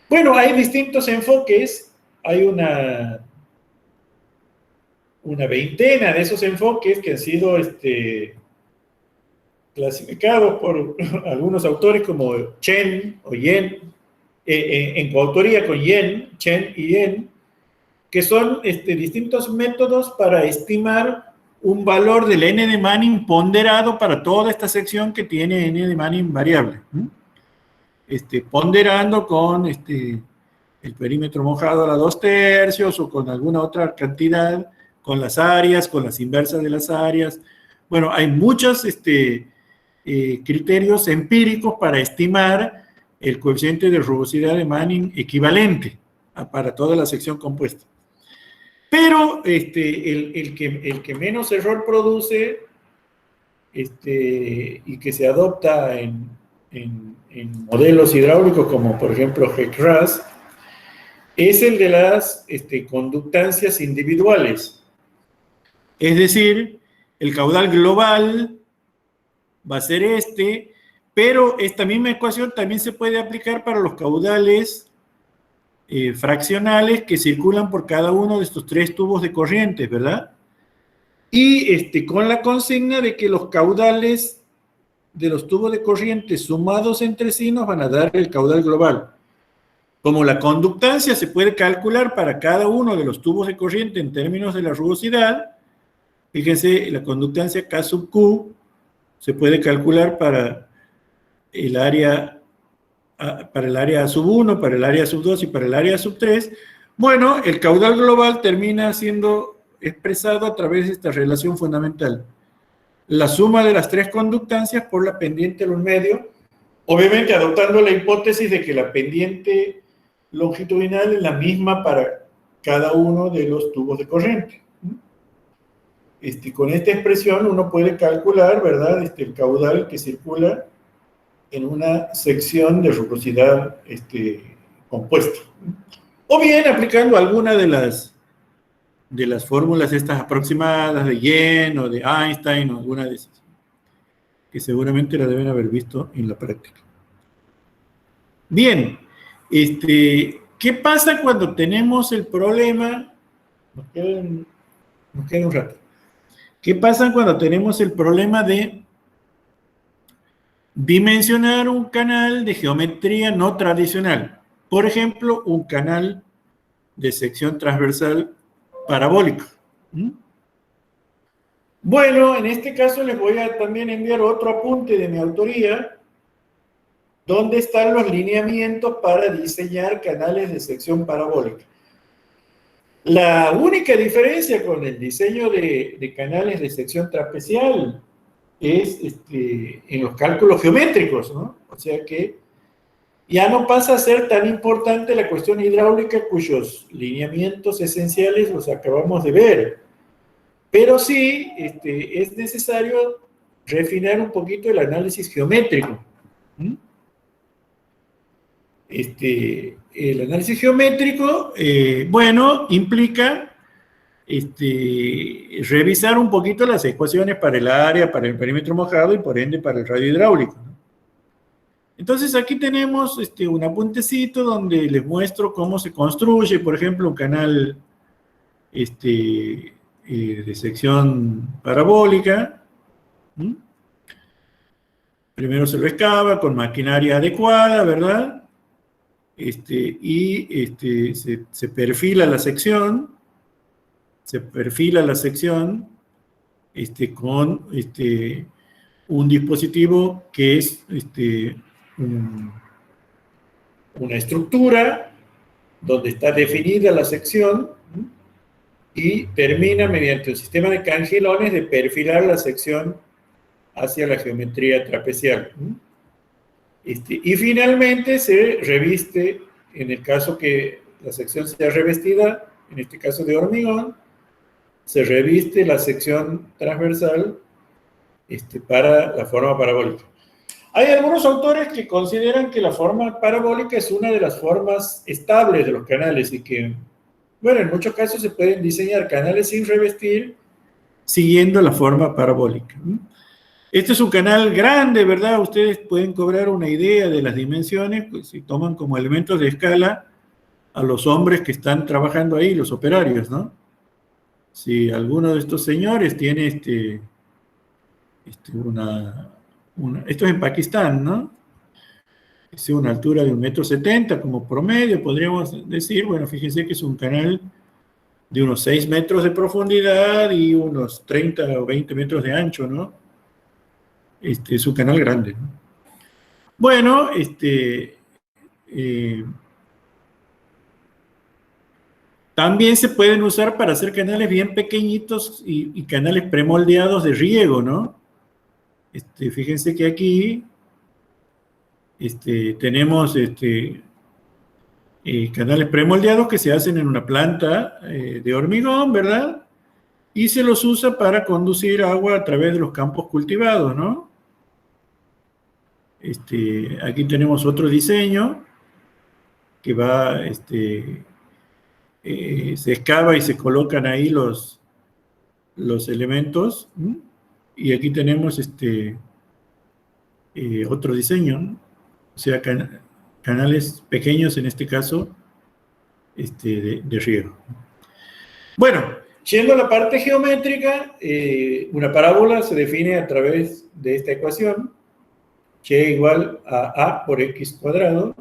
Bueno, hay distintos enfoques, hay una veintena de esos enfoques que han sido clasificados por algunos autores como Chen o Yen, en coautoría con Chen y Yen, que son distintos métodos para estimar un valor del n de Manning ponderado para toda esta sección que tiene n de Manning variable. Ponderando con el perímetro mojado a la 2/3 o con alguna otra cantidad, con las áreas, con las inversas de las áreas. Bueno, hay muchos criterios empíricos para estimar el coeficiente de rugosidad de Manning equivalente para toda la sección compuesta. Pero el que menos error produce y que se adopta en modelos hidráulicos como por ejemplo HEC-RAS es el de las conductancias individuales. Es decir, el caudal global va a ser pero esta misma ecuación también se puede aplicar para los caudales fraccionales que circulan por cada uno de estos 3 tubos de corrientes, ¿verdad? Y con la consigna de que los caudales de los tubos de corriente sumados entre sí nos van a dar el caudal global. Como la conductancia se puede calcular para cada uno de los tubos de corriente en términos de la rugosidad, fíjense, la conductancia K sub Q se puede calcular para el área A sub 1, para el área sub 2 y para el área sub 3. Bueno, el caudal global termina siendo expresado a través de esta relación fundamental. La suma de las 3 conductancias por la pendiente al medio, obviamente adoptando la hipótesis de que la pendiente longitudinal es la misma para cada uno de los tubos de corriente. Con esta expresión uno puede calcular, ¿verdad?, el caudal que circula en una sección de rugosidad compuesta. O bien aplicando alguna de las fórmulas estas aproximadas de Yen o de Einstein o alguna de esas, que seguramente la deben haber visto en la práctica. Bien, ¿qué pasa cuando tenemos el problema? Nos queda un rato. ¿Qué pasa cuando tenemos el problema de dimensionar un canal de geometría no tradicional? Por ejemplo, un canal de sección transversal parabólico. Bueno, en este caso les voy a también enviar otro apunte de mi autoría, donde están los lineamientos para diseñar canales de sección parabólica. La única diferencia con el diseño de canales de sección trapezial es en los cálculos geométricos, ¿no? O sea que ya no pasa a ser tan importante la cuestión hidráulica, cuyos lineamientos esenciales los acabamos de ver. Pero sí es necesario refinar un poquito el análisis geométrico. El análisis geométrico, bueno, implica revisar un poquito las ecuaciones para el área, para el perímetro mojado y por ende para el radio hidráulico, ¿no? Entonces aquí tenemos un apuntecito donde les muestro cómo se construye, por ejemplo, un canal de sección parabólica. Primero se lo excava con maquinaria adecuada, ¿verdad? Se perfila la sección. Se perfila la sección con un dispositivo que es una estructura donde está definida la sección y termina mediante un sistema de cangilones de perfilar la sección hacia la geometría trapezial. Y finalmente se reviste, en el caso que la sección sea revestida, en este caso de hormigón, se reviste la sección transversal para la forma parabólica. Hay algunos autores que consideran que la forma parabólica es una de las formas estables de los canales y que, bueno, en muchos casos se pueden diseñar canales sin revestir siguiendo la forma parabólica. Este es un canal grande, ¿verdad? Ustedes pueden cobrar una idea de las dimensiones, pues, si toman como elementos de escala a los hombres que están trabajando ahí, los operarios, ¿no? Si alguno de estos señores tiene esto es en Pakistán, ¿no? Es una altura de 1,70 m como promedio, podríamos decir. Bueno, fíjense que es un canal de unos 6 metros de profundidad y unos 30 o 20 metros de ancho, ¿no? Es un canal grande, ¿no? Bueno, también se pueden usar para hacer canales bien pequeñitos y canales premoldeados de riego, ¿no? Fíjense que aquí tenemos canales premoldeados que se hacen en una planta de hormigón, ¿verdad? Y se los usa para conducir agua a través de los campos cultivados, ¿no? Aquí tenemos otro diseño que va, se excava y se colocan ahí los elementos, ¿sí? Y aquí tenemos otro diseño, ¿no? O sea, canales pequeños en este caso de riego. Bueno, yendo a la parte geométrica, una parábola se define a través de esta ecuación, y igual a por x cuadrado,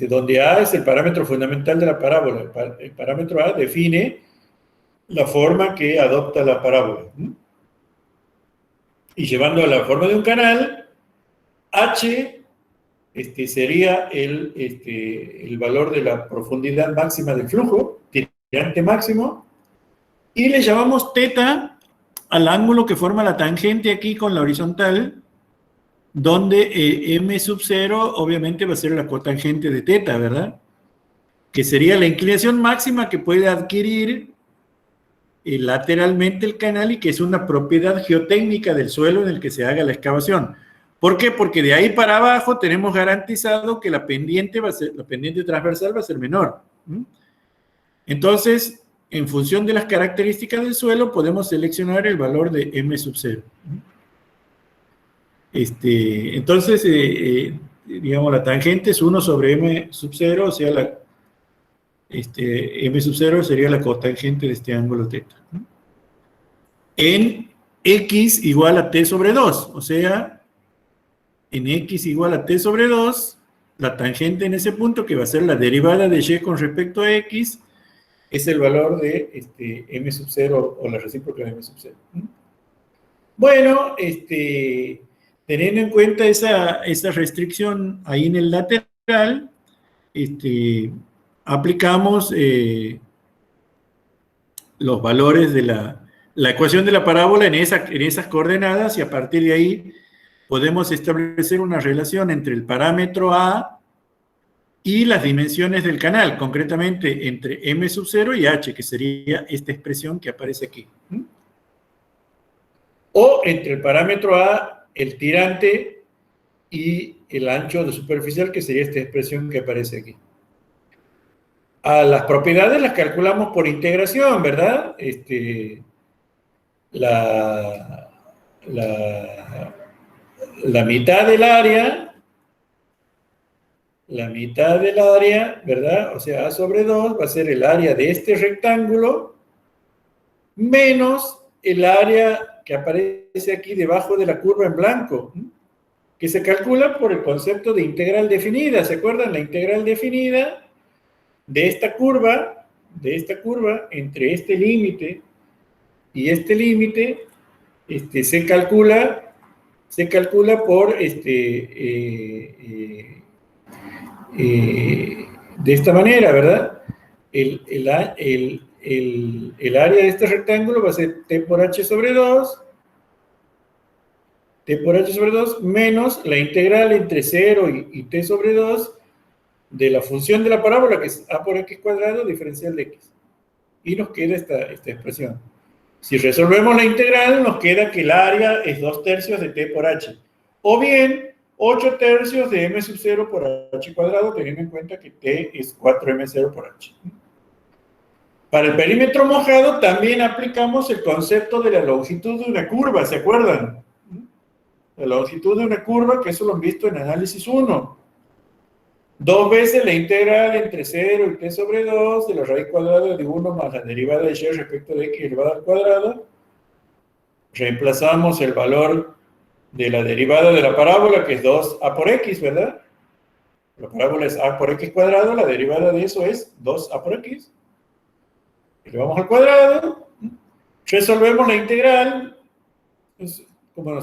donde a es el parámetro fundamental de la parábola. El parámetro a define la forma que adopta la parábola. Y llevando a la forma de un canal, h sería el valor de la profundidad máxima del flujo, tirante máximo, y le llamamos θ al ángulo que forma la tangente aquí con la horizontal, donde m sub 0 obviamente va a ser la cotangente de θ, ¿verdad? Que sería la inclinación máxima que puede adquirir lateralmente el canal y que es una propiedad geotécnica del suelo en el que se haga la excavación. ¿Por qué? Porque de ahí para abajo tenemos garantizado que la pendiente transversal va a ser menor. Entonces, en función de las características del suelo, podemos seleccionar el valor de m sub 0. Entonces, digamos, la tangente es 1 sobre m sub 0, o sea, m sub 0 sería la cotangente de este ángulo θ. En x igual a t sobre 2, o sea, en x igual a t sobre 2, la tangente en ese punto, que va a ser la derivada de y con respecto a x, es el valor de m sub 0 o la recíproca de m sub 0. Bueno, Teniendo en cuenta esa restricción ahí en el lateral, aplicamos los valores de la ecuación de la parábola en esas coordenadas, y a partir de ahí podemos establecer una relación entre el parámetro A y las dimensiones del canal, concretamente entre M sub 0 y H, que sería esta expresión que aparece aquí. O entre el parámetro A, el tirante, y el ancho de superficial, que sería esta expresión que aparece aquí. A las propiedades las calculamos por integración, ¿verdad? La mitad del área, ¿verdad? O sea, A sobre 2 va a ser el área de este rectángulo menos el área que aparece aquí debajo de la curva en blanco, que se calcula por el concepto de integral definida. ¿Se acuerdan? La integral definida de esta curva entre este límite y este límite, se calcula por de esta manera, ¿verdad? El área de este rectángulo va a ser T por H sobre 2, menos la integral entre 0 y T sobre 2 de la función de la parábola, que es A por X cuadrado diferencial de X. Y nos queda esta expresión. Si resolvemos la integral, nos queda que el área es 2/3 de T por H. O bien, 8/3 de M sub 0 por H cuadrado, teniendo en cuenta que T es 4M0 por H. Para el perímetro mojado también aplicamos el concepto de la longitud de una curva, ¿se acuerdan? La longitud de una curva, que eso lo han visto en análisis 1. 2 veces la integral entre 0 y T sobre 2 de la raíz cuadrada de 1 más la derivada de y respecto de X elevado al cuadrado. Reemplazamos el valor de la derivada de la parábola, que es 2A por X, ¿verdad? La parábola es A por X cuadrado, la derivada de eso es 2A por X. Elevamos al cuadrado, resolvemos la integral. Como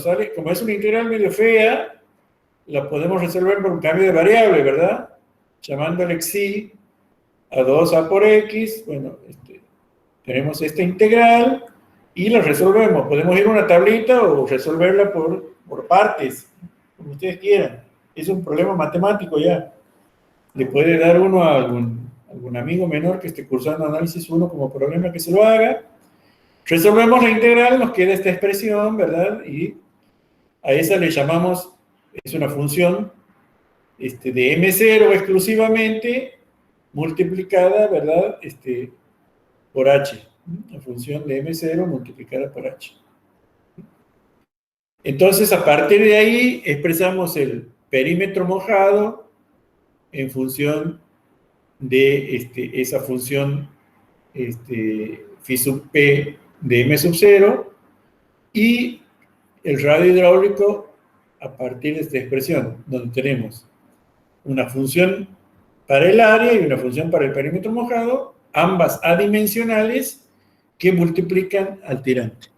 es una integral medio fea, la podemos resolver por un cambio de variable, ¿verdad? Llamándole xi a 2A por X. Bueno, tenemos esta integral y la resolvemos. Podemos ir a una tablita o resolverla por partes, como ustedes quieran. Es un problema matemático ya. Le puede dar uno a algún amigo menor que esté cursando análisis 1 como problema, que se lo haga. Resolvemos la integral, nos queda esta expresión, ¿verdad? Y a esa le llamamos, es una función de M0 exclusivamente, multiplicada, ¿verdad? Por H. La función de M0 multiplicada por H. Entonces, a partir de ahí, expresamos el perímetro mojado en función de esa función phi sub P de M sub 0, y el radio hidráulico a partir de esta expresión, donde tenemos una función para el área y una función para el perímetro mojado, ambas adimensionales, que multiplican al tirante.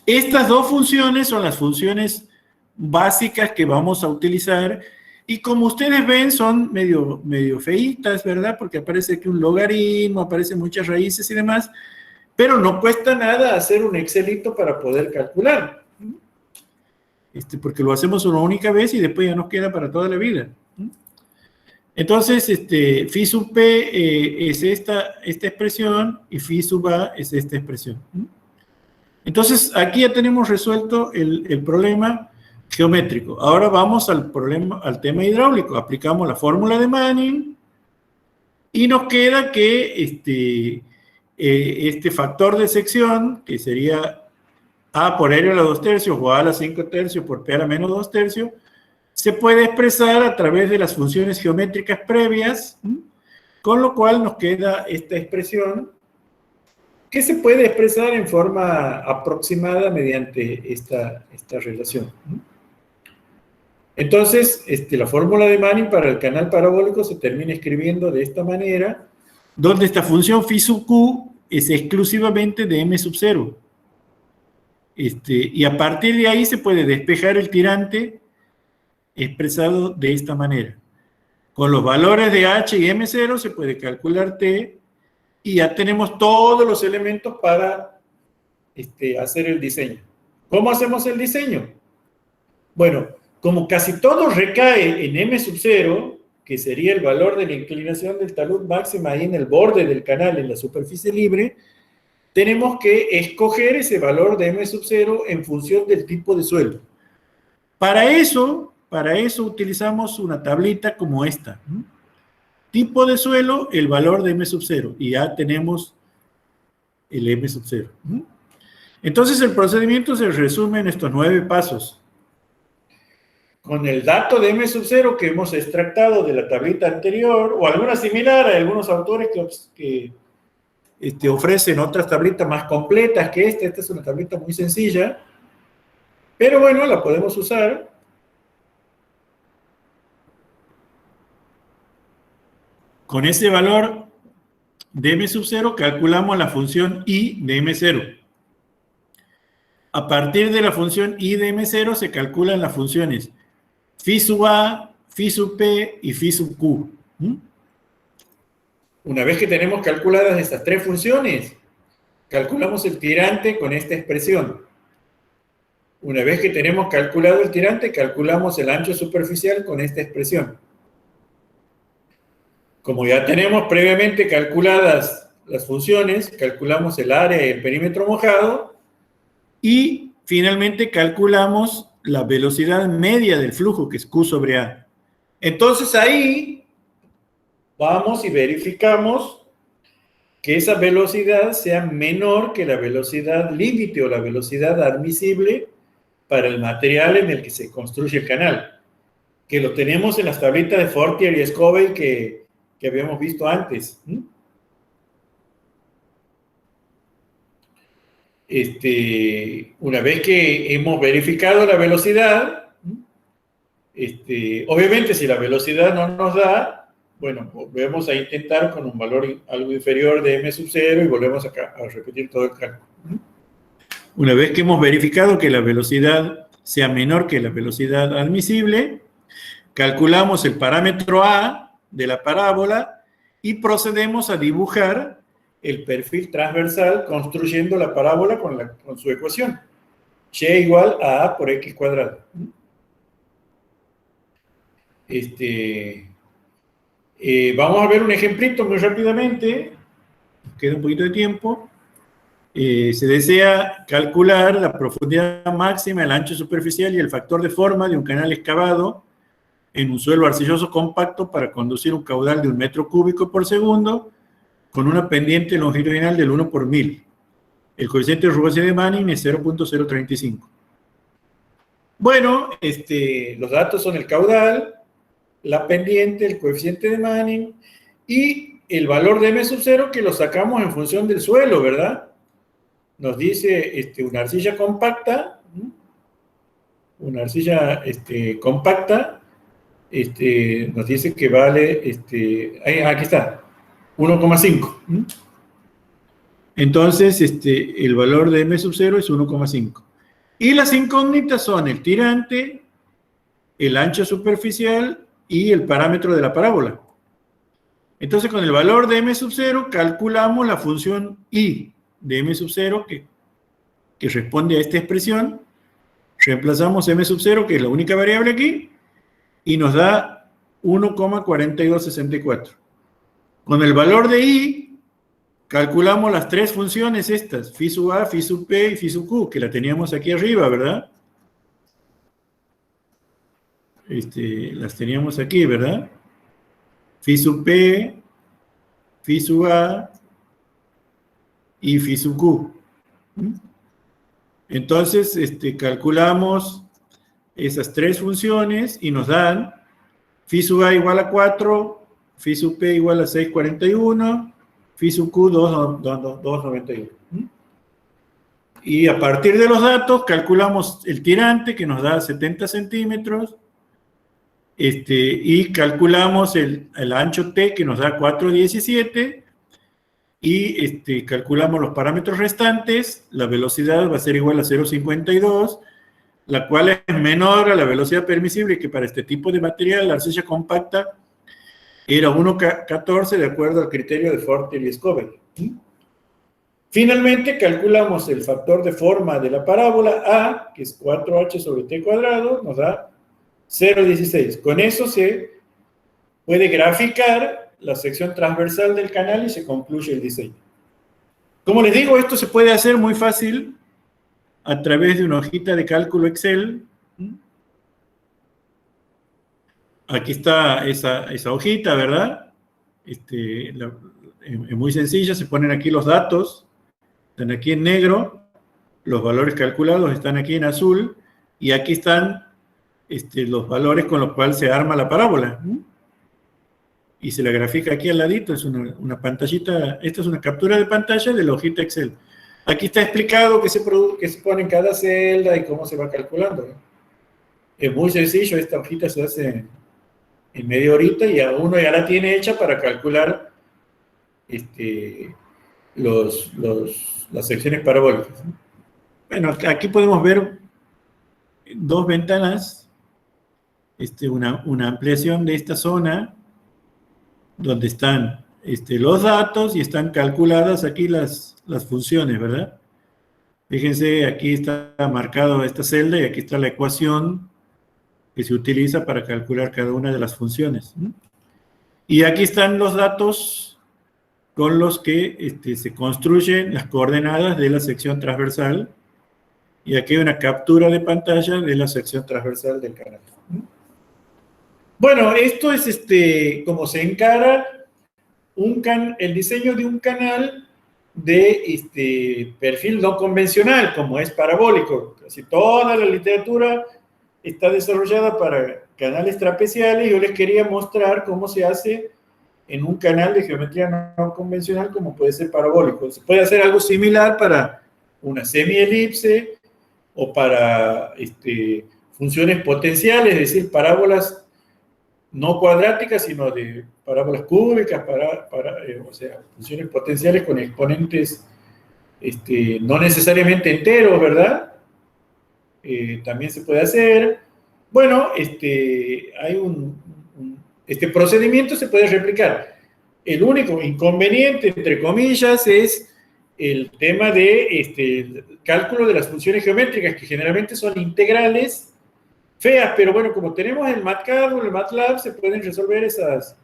Estas dos funciones son las funciones básicas que vamos a utilizar, y como ustedes ven son medio feitas, ¿verdad? Porque aparece aquí un logaritmo, aparecen muchas raíces y demás, pero no cuesta nada hacer un Excelito para poder calcular, porque lo hacemos una única vez y después ya nos queda para toda la vida. Entonces, phi sub P es esta expresión, y phi sub A es esta expresión. Entonces, aquí ya tenemos resuelto el problema geométrico. Ahora vamos al tema hidráulico. Aplicamos la fórmula de Manning y nos queda que este factor de sección, que sería A por R a la 2/3 o A a la 5/3 por P a la menos 2/3, se puede expresar a través de las funciones geométricas previas, con lo cual nos queda esta expresión, que se puede expresar en forma aproximada mediante esta relación. Entonces, la fórmula de Manning para el canal parabólico se termina escribiendo de esta manera, donde esta función phi sub q es exclusivamente de M sub 0. Y a partir de ahí se puede despejar el tirante expresado de esta manera. Con los valores de H y M0 se puede calcular T y ya tenemos todos los elementos para hacer el diseño. ¿Cómo hacemos el diseño? Bueno, como casi todo recae en M0, que sería el valor de la inclinación del talud máxima ahí en el borde del canal, en la superficie libre, tenemos que escoger ese valor de M0 en función del tipo de suelo. Para eso utilizamos una tablita como esta. Tipo de suelo, el valor de M0, y ya tenemos el M0. Entonces el procedimiento se resume en estos 9 pasos. Con el dato de M0 que hemos extractado de la tablita anterior, o alguna similar, hay algunos autores que ofrecen otras tablitas más completas que esta. Esta es una tablita muy sencilla, pero bueno, la podemos usar. Con ese valor de M0 calculamos la función I de M0. A partir de la función I de M0 se calculan las funciones phi sub A, phi sub P y phi sub Q. Una vez que tenemos calculadas estas 3 funciones, calculamos el tirante con esta expresión. Una vez que tenemos calculado el tirante, calculamos el ancho superficial con esta expresión. Como ya tenemos previamente calculadas las funciones, calculamos el área y el perímetro mojado y finalmente calculamos la velocidad media del flujo, que es Q sobre A. Entonces ahí vamos y verificamos que esa velocidad sea menor que la velocidad límite o la velocidad admisible para el material en el que se construye el canal, que lo tenemos en las tablitas de Fortier y Scoville que habíamos visto antes. Una vez que hemos verificado la velocidad, obviamente si la velocidad no nos da, bueno, volvemos a intentar con un valor algo inferior de M0 y volvemos a repetir todo el cálculo. Una vez que hemos verificado que la velocidad sea menor que la velocidad admisible, calculamos el parámetro A de la parábola y procedemos a dibujar el perfil transversal construyendo la parábola con su ecuación. Y igual a A por X cuadrado. Vamos a ver un ejemplito muy rápidamente. Queda un poquito de tiempo. Se desea calcular la profundidad máxima, el ancho superficial y el factor de forma de un canal excavado en un suelo arcilloso compacto para conducir un caudal de 1 metro cúbico por segundo con una pendiente longitudinal del 1 por 1000. El coeficiente de rugosidad de Manning es 0.035. Bueno, los datos son el caudal, la pendiente, el coeficiente de Manning y el valor de M0 que lo sacamos en función del suelo, ¿verdad? Nos dice una arcilla compacta, nos dice que vale, aquí está, 1,5. Entonces, el valor de M0 es 1,5. Y las incógnitas son el tirante, el ancho superficial y el parámetro de la parábola. Entonces, con el valor de M0 calculamos la función I de M0 que responde a esta expresión. Reemplazamos M0, que es la única variable aquí, y nos da 1,4264. Con el valor de I, calculamos las 3 funciones estas, phi sub A, phi sub P y phi sub Q, que la teníamos aquí arriba, ¿verdad? Las teníamos aquí, ¿verdad? Phi sub P, phi sub A y phi sub Q. Entonces, calculamos esas 3 funciones y nos dan phi sub A igual a 4, phi sub P igual a 6,41, phi sub Q 2,91. Y a partir de los datos calculamos el tirante que nos da 70 centímetros y calculamos el ancho T que nos da 4,17 y calculamos los parámetros restantes. La velocidad va a ser igual a 0,52, la cual es menor a la velocidad permisible, que para este tipo de material, la arcilla compacta, era 1,14 de acuerdo al criterio de Fortier y Scoville. Finalmente, calculamos el factor de forma de la parábola A, que es 4h sobre t cuadrado, nos da 0,16. Con eso se puede graficar la sección transversal del canal y se concluye el diseño. Como les digo, esto se puede hacer muy fácil a través de una hojita de cálculo Excel. Aquí está esa hojita, ¿verdad? Es muy sencilla, se ponen aquí los datos, están aquí en negro, los valores calculados están aquí en azul, y aquí están los valores con los cuales se arma la parábola. Y se la grafica aquí al ladito, es una pantallita, esta es una captura de pantalla de la hojita Excel. Aquí está explicado qué se pone en cada celda y cómo se va calculando. Es muy sencillo, esta hojita se hace en media horita y a uno ya la tiene hecha para calcular las secciones parabólicas. Bueno, aquí podemos ver dos ventanas, una ampliación de esta zona, donde están los datos y están calculadas aquí las funciones, ¿verdad? Fíjense, aquí está marcado esta celda y aquí está la ecuación que se utiliza para calcular cada una de las funciones. Y aquí están los datos con los que se construyen las coordenadas de la sección transversal, y aquí hay una captura de pantalla de la sección transversal del canal. Bueno, esto es como se encara el diseño de un canal de perfil no convencional, como es parabólico. Casi toda la literatura está desarrollada para canales trapeciales. Yo les quería mostrar cómo se hace en un canal de geometría no convencional, como puede ser parabólico. Se puede hacer algo similar para una semielipse o para funciones potenciales, es decir, parábolas no cuadráticas, sino de parábolas cúbicas, o sea, funciones potenciales con exponentes no necesariamente enteros, ¿verdad? También se puede hacer. Bueno, este procedimiento se puede replicar. El único inconveniente, entre comillas, es el tema de cálculo de las funciones geométricas, que generalmente son integrales feas, pero bueno, como tenemos el MATCAD o el MATLAB, se pueden resolver esas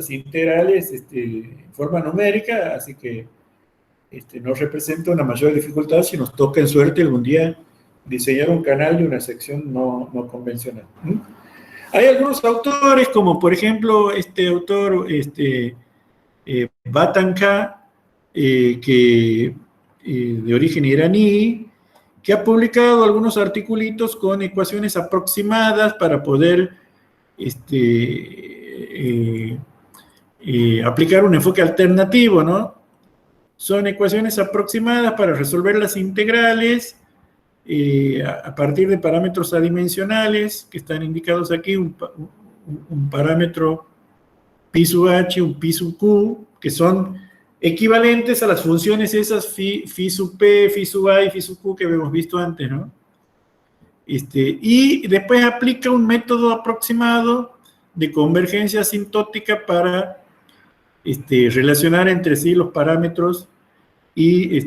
integrales en forma numérica, así que no representa una mayor dificultad si nos toca en suerte algún día diseñar un canal de una sección no convencional. Hay algunos autores, como por ejemplo este autor, Batanka, de origen iraní, que ha publicado algunos articulitos con ecuaciones aproximadas para poder aplicar un enfoque alternativo, ¿no? Son ecuaciones aproximadas para resolver las integrales a partir de parámetros adimensionales que están indicados aquí, un parámetro pi sub h, un pi sub q, que son equivalentes a las funciones esas phi sub p, phi sub a y phi sub q que habíamos visto antes, ¿no? Y después aplica un método aproximado de convergencia asintótica para relacionar entre sí los parámetros y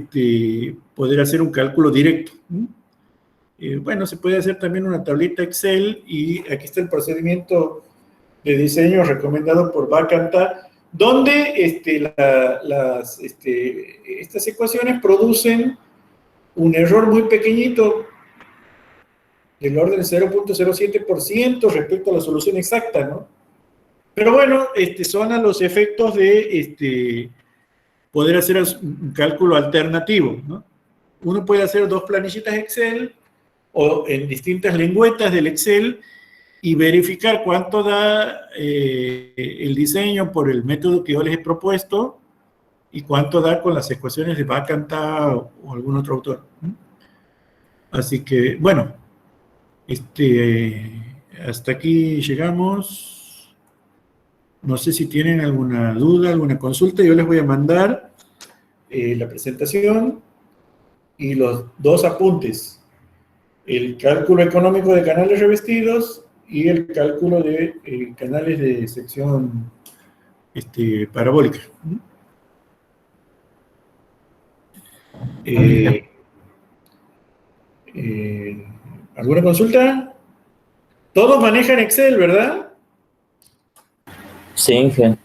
poder hacer un cálculo directo. Bueno, se puede hacer también una tablita Excel, y aquí está el procedimiento de diseño recomendado por Bacanta, donde estas ecuaciones producen un error muy pequeñito, del orden de 0,07% respecto a la solución exacta, ¿no? Pero bueno, son a los efectos de poder hacer un cálculo alternativo, ¿no? Uno puede hacer dos planillitas Excel o en distintas lengüetas del Excel y verificar cuánto da el diseño por el método que yo les he propuesto y cuánto da con las ecuaciones de Bacanta o algún otro autor. Así que, bueno, hasta aquí llegamos. No sé si tienen alguna duda, alguna consulta. Yo les voy a mandar la presentación y los dos apuntes. El cálculo económico de canales revestidos y el cálculo de canales de sección parabólica. ¿Alguna consulta? Todos manejan Excel, ¿verdad? Sí, Inge.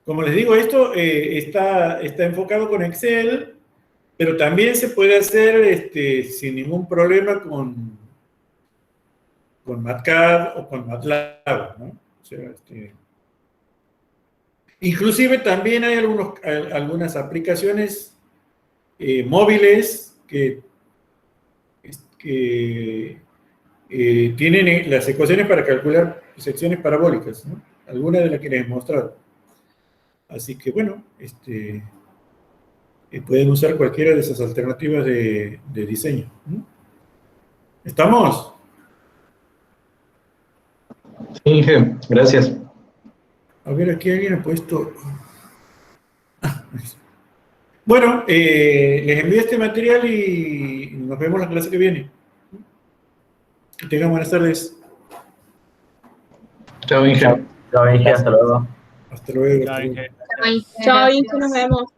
Como les digo, esto está enfocado con Excel, pero también se puede hacer sin ningún problema con MATCAD o con MATLAB, ¿no? O sea, inclusive también hay algunas aplicaciones móviles que tienen las ecuaciones para calcular secciones parabólicas, ¿no? Algunas de las que les he mostrado. Así que, bueno, pueden usar cualquiera de esas alternativas de diseño. ¿Estamos? Sí, Inge, gracias. A ver, aquí alguien ha puesto... Bueno, les envío este material y nos vemos la clase que viene. Que tengan buenas tardes. Chao, Inge. Chao, Inge, hasta luego. Hasta luego. Chao, Inge. Chao, Inge, nos vemos.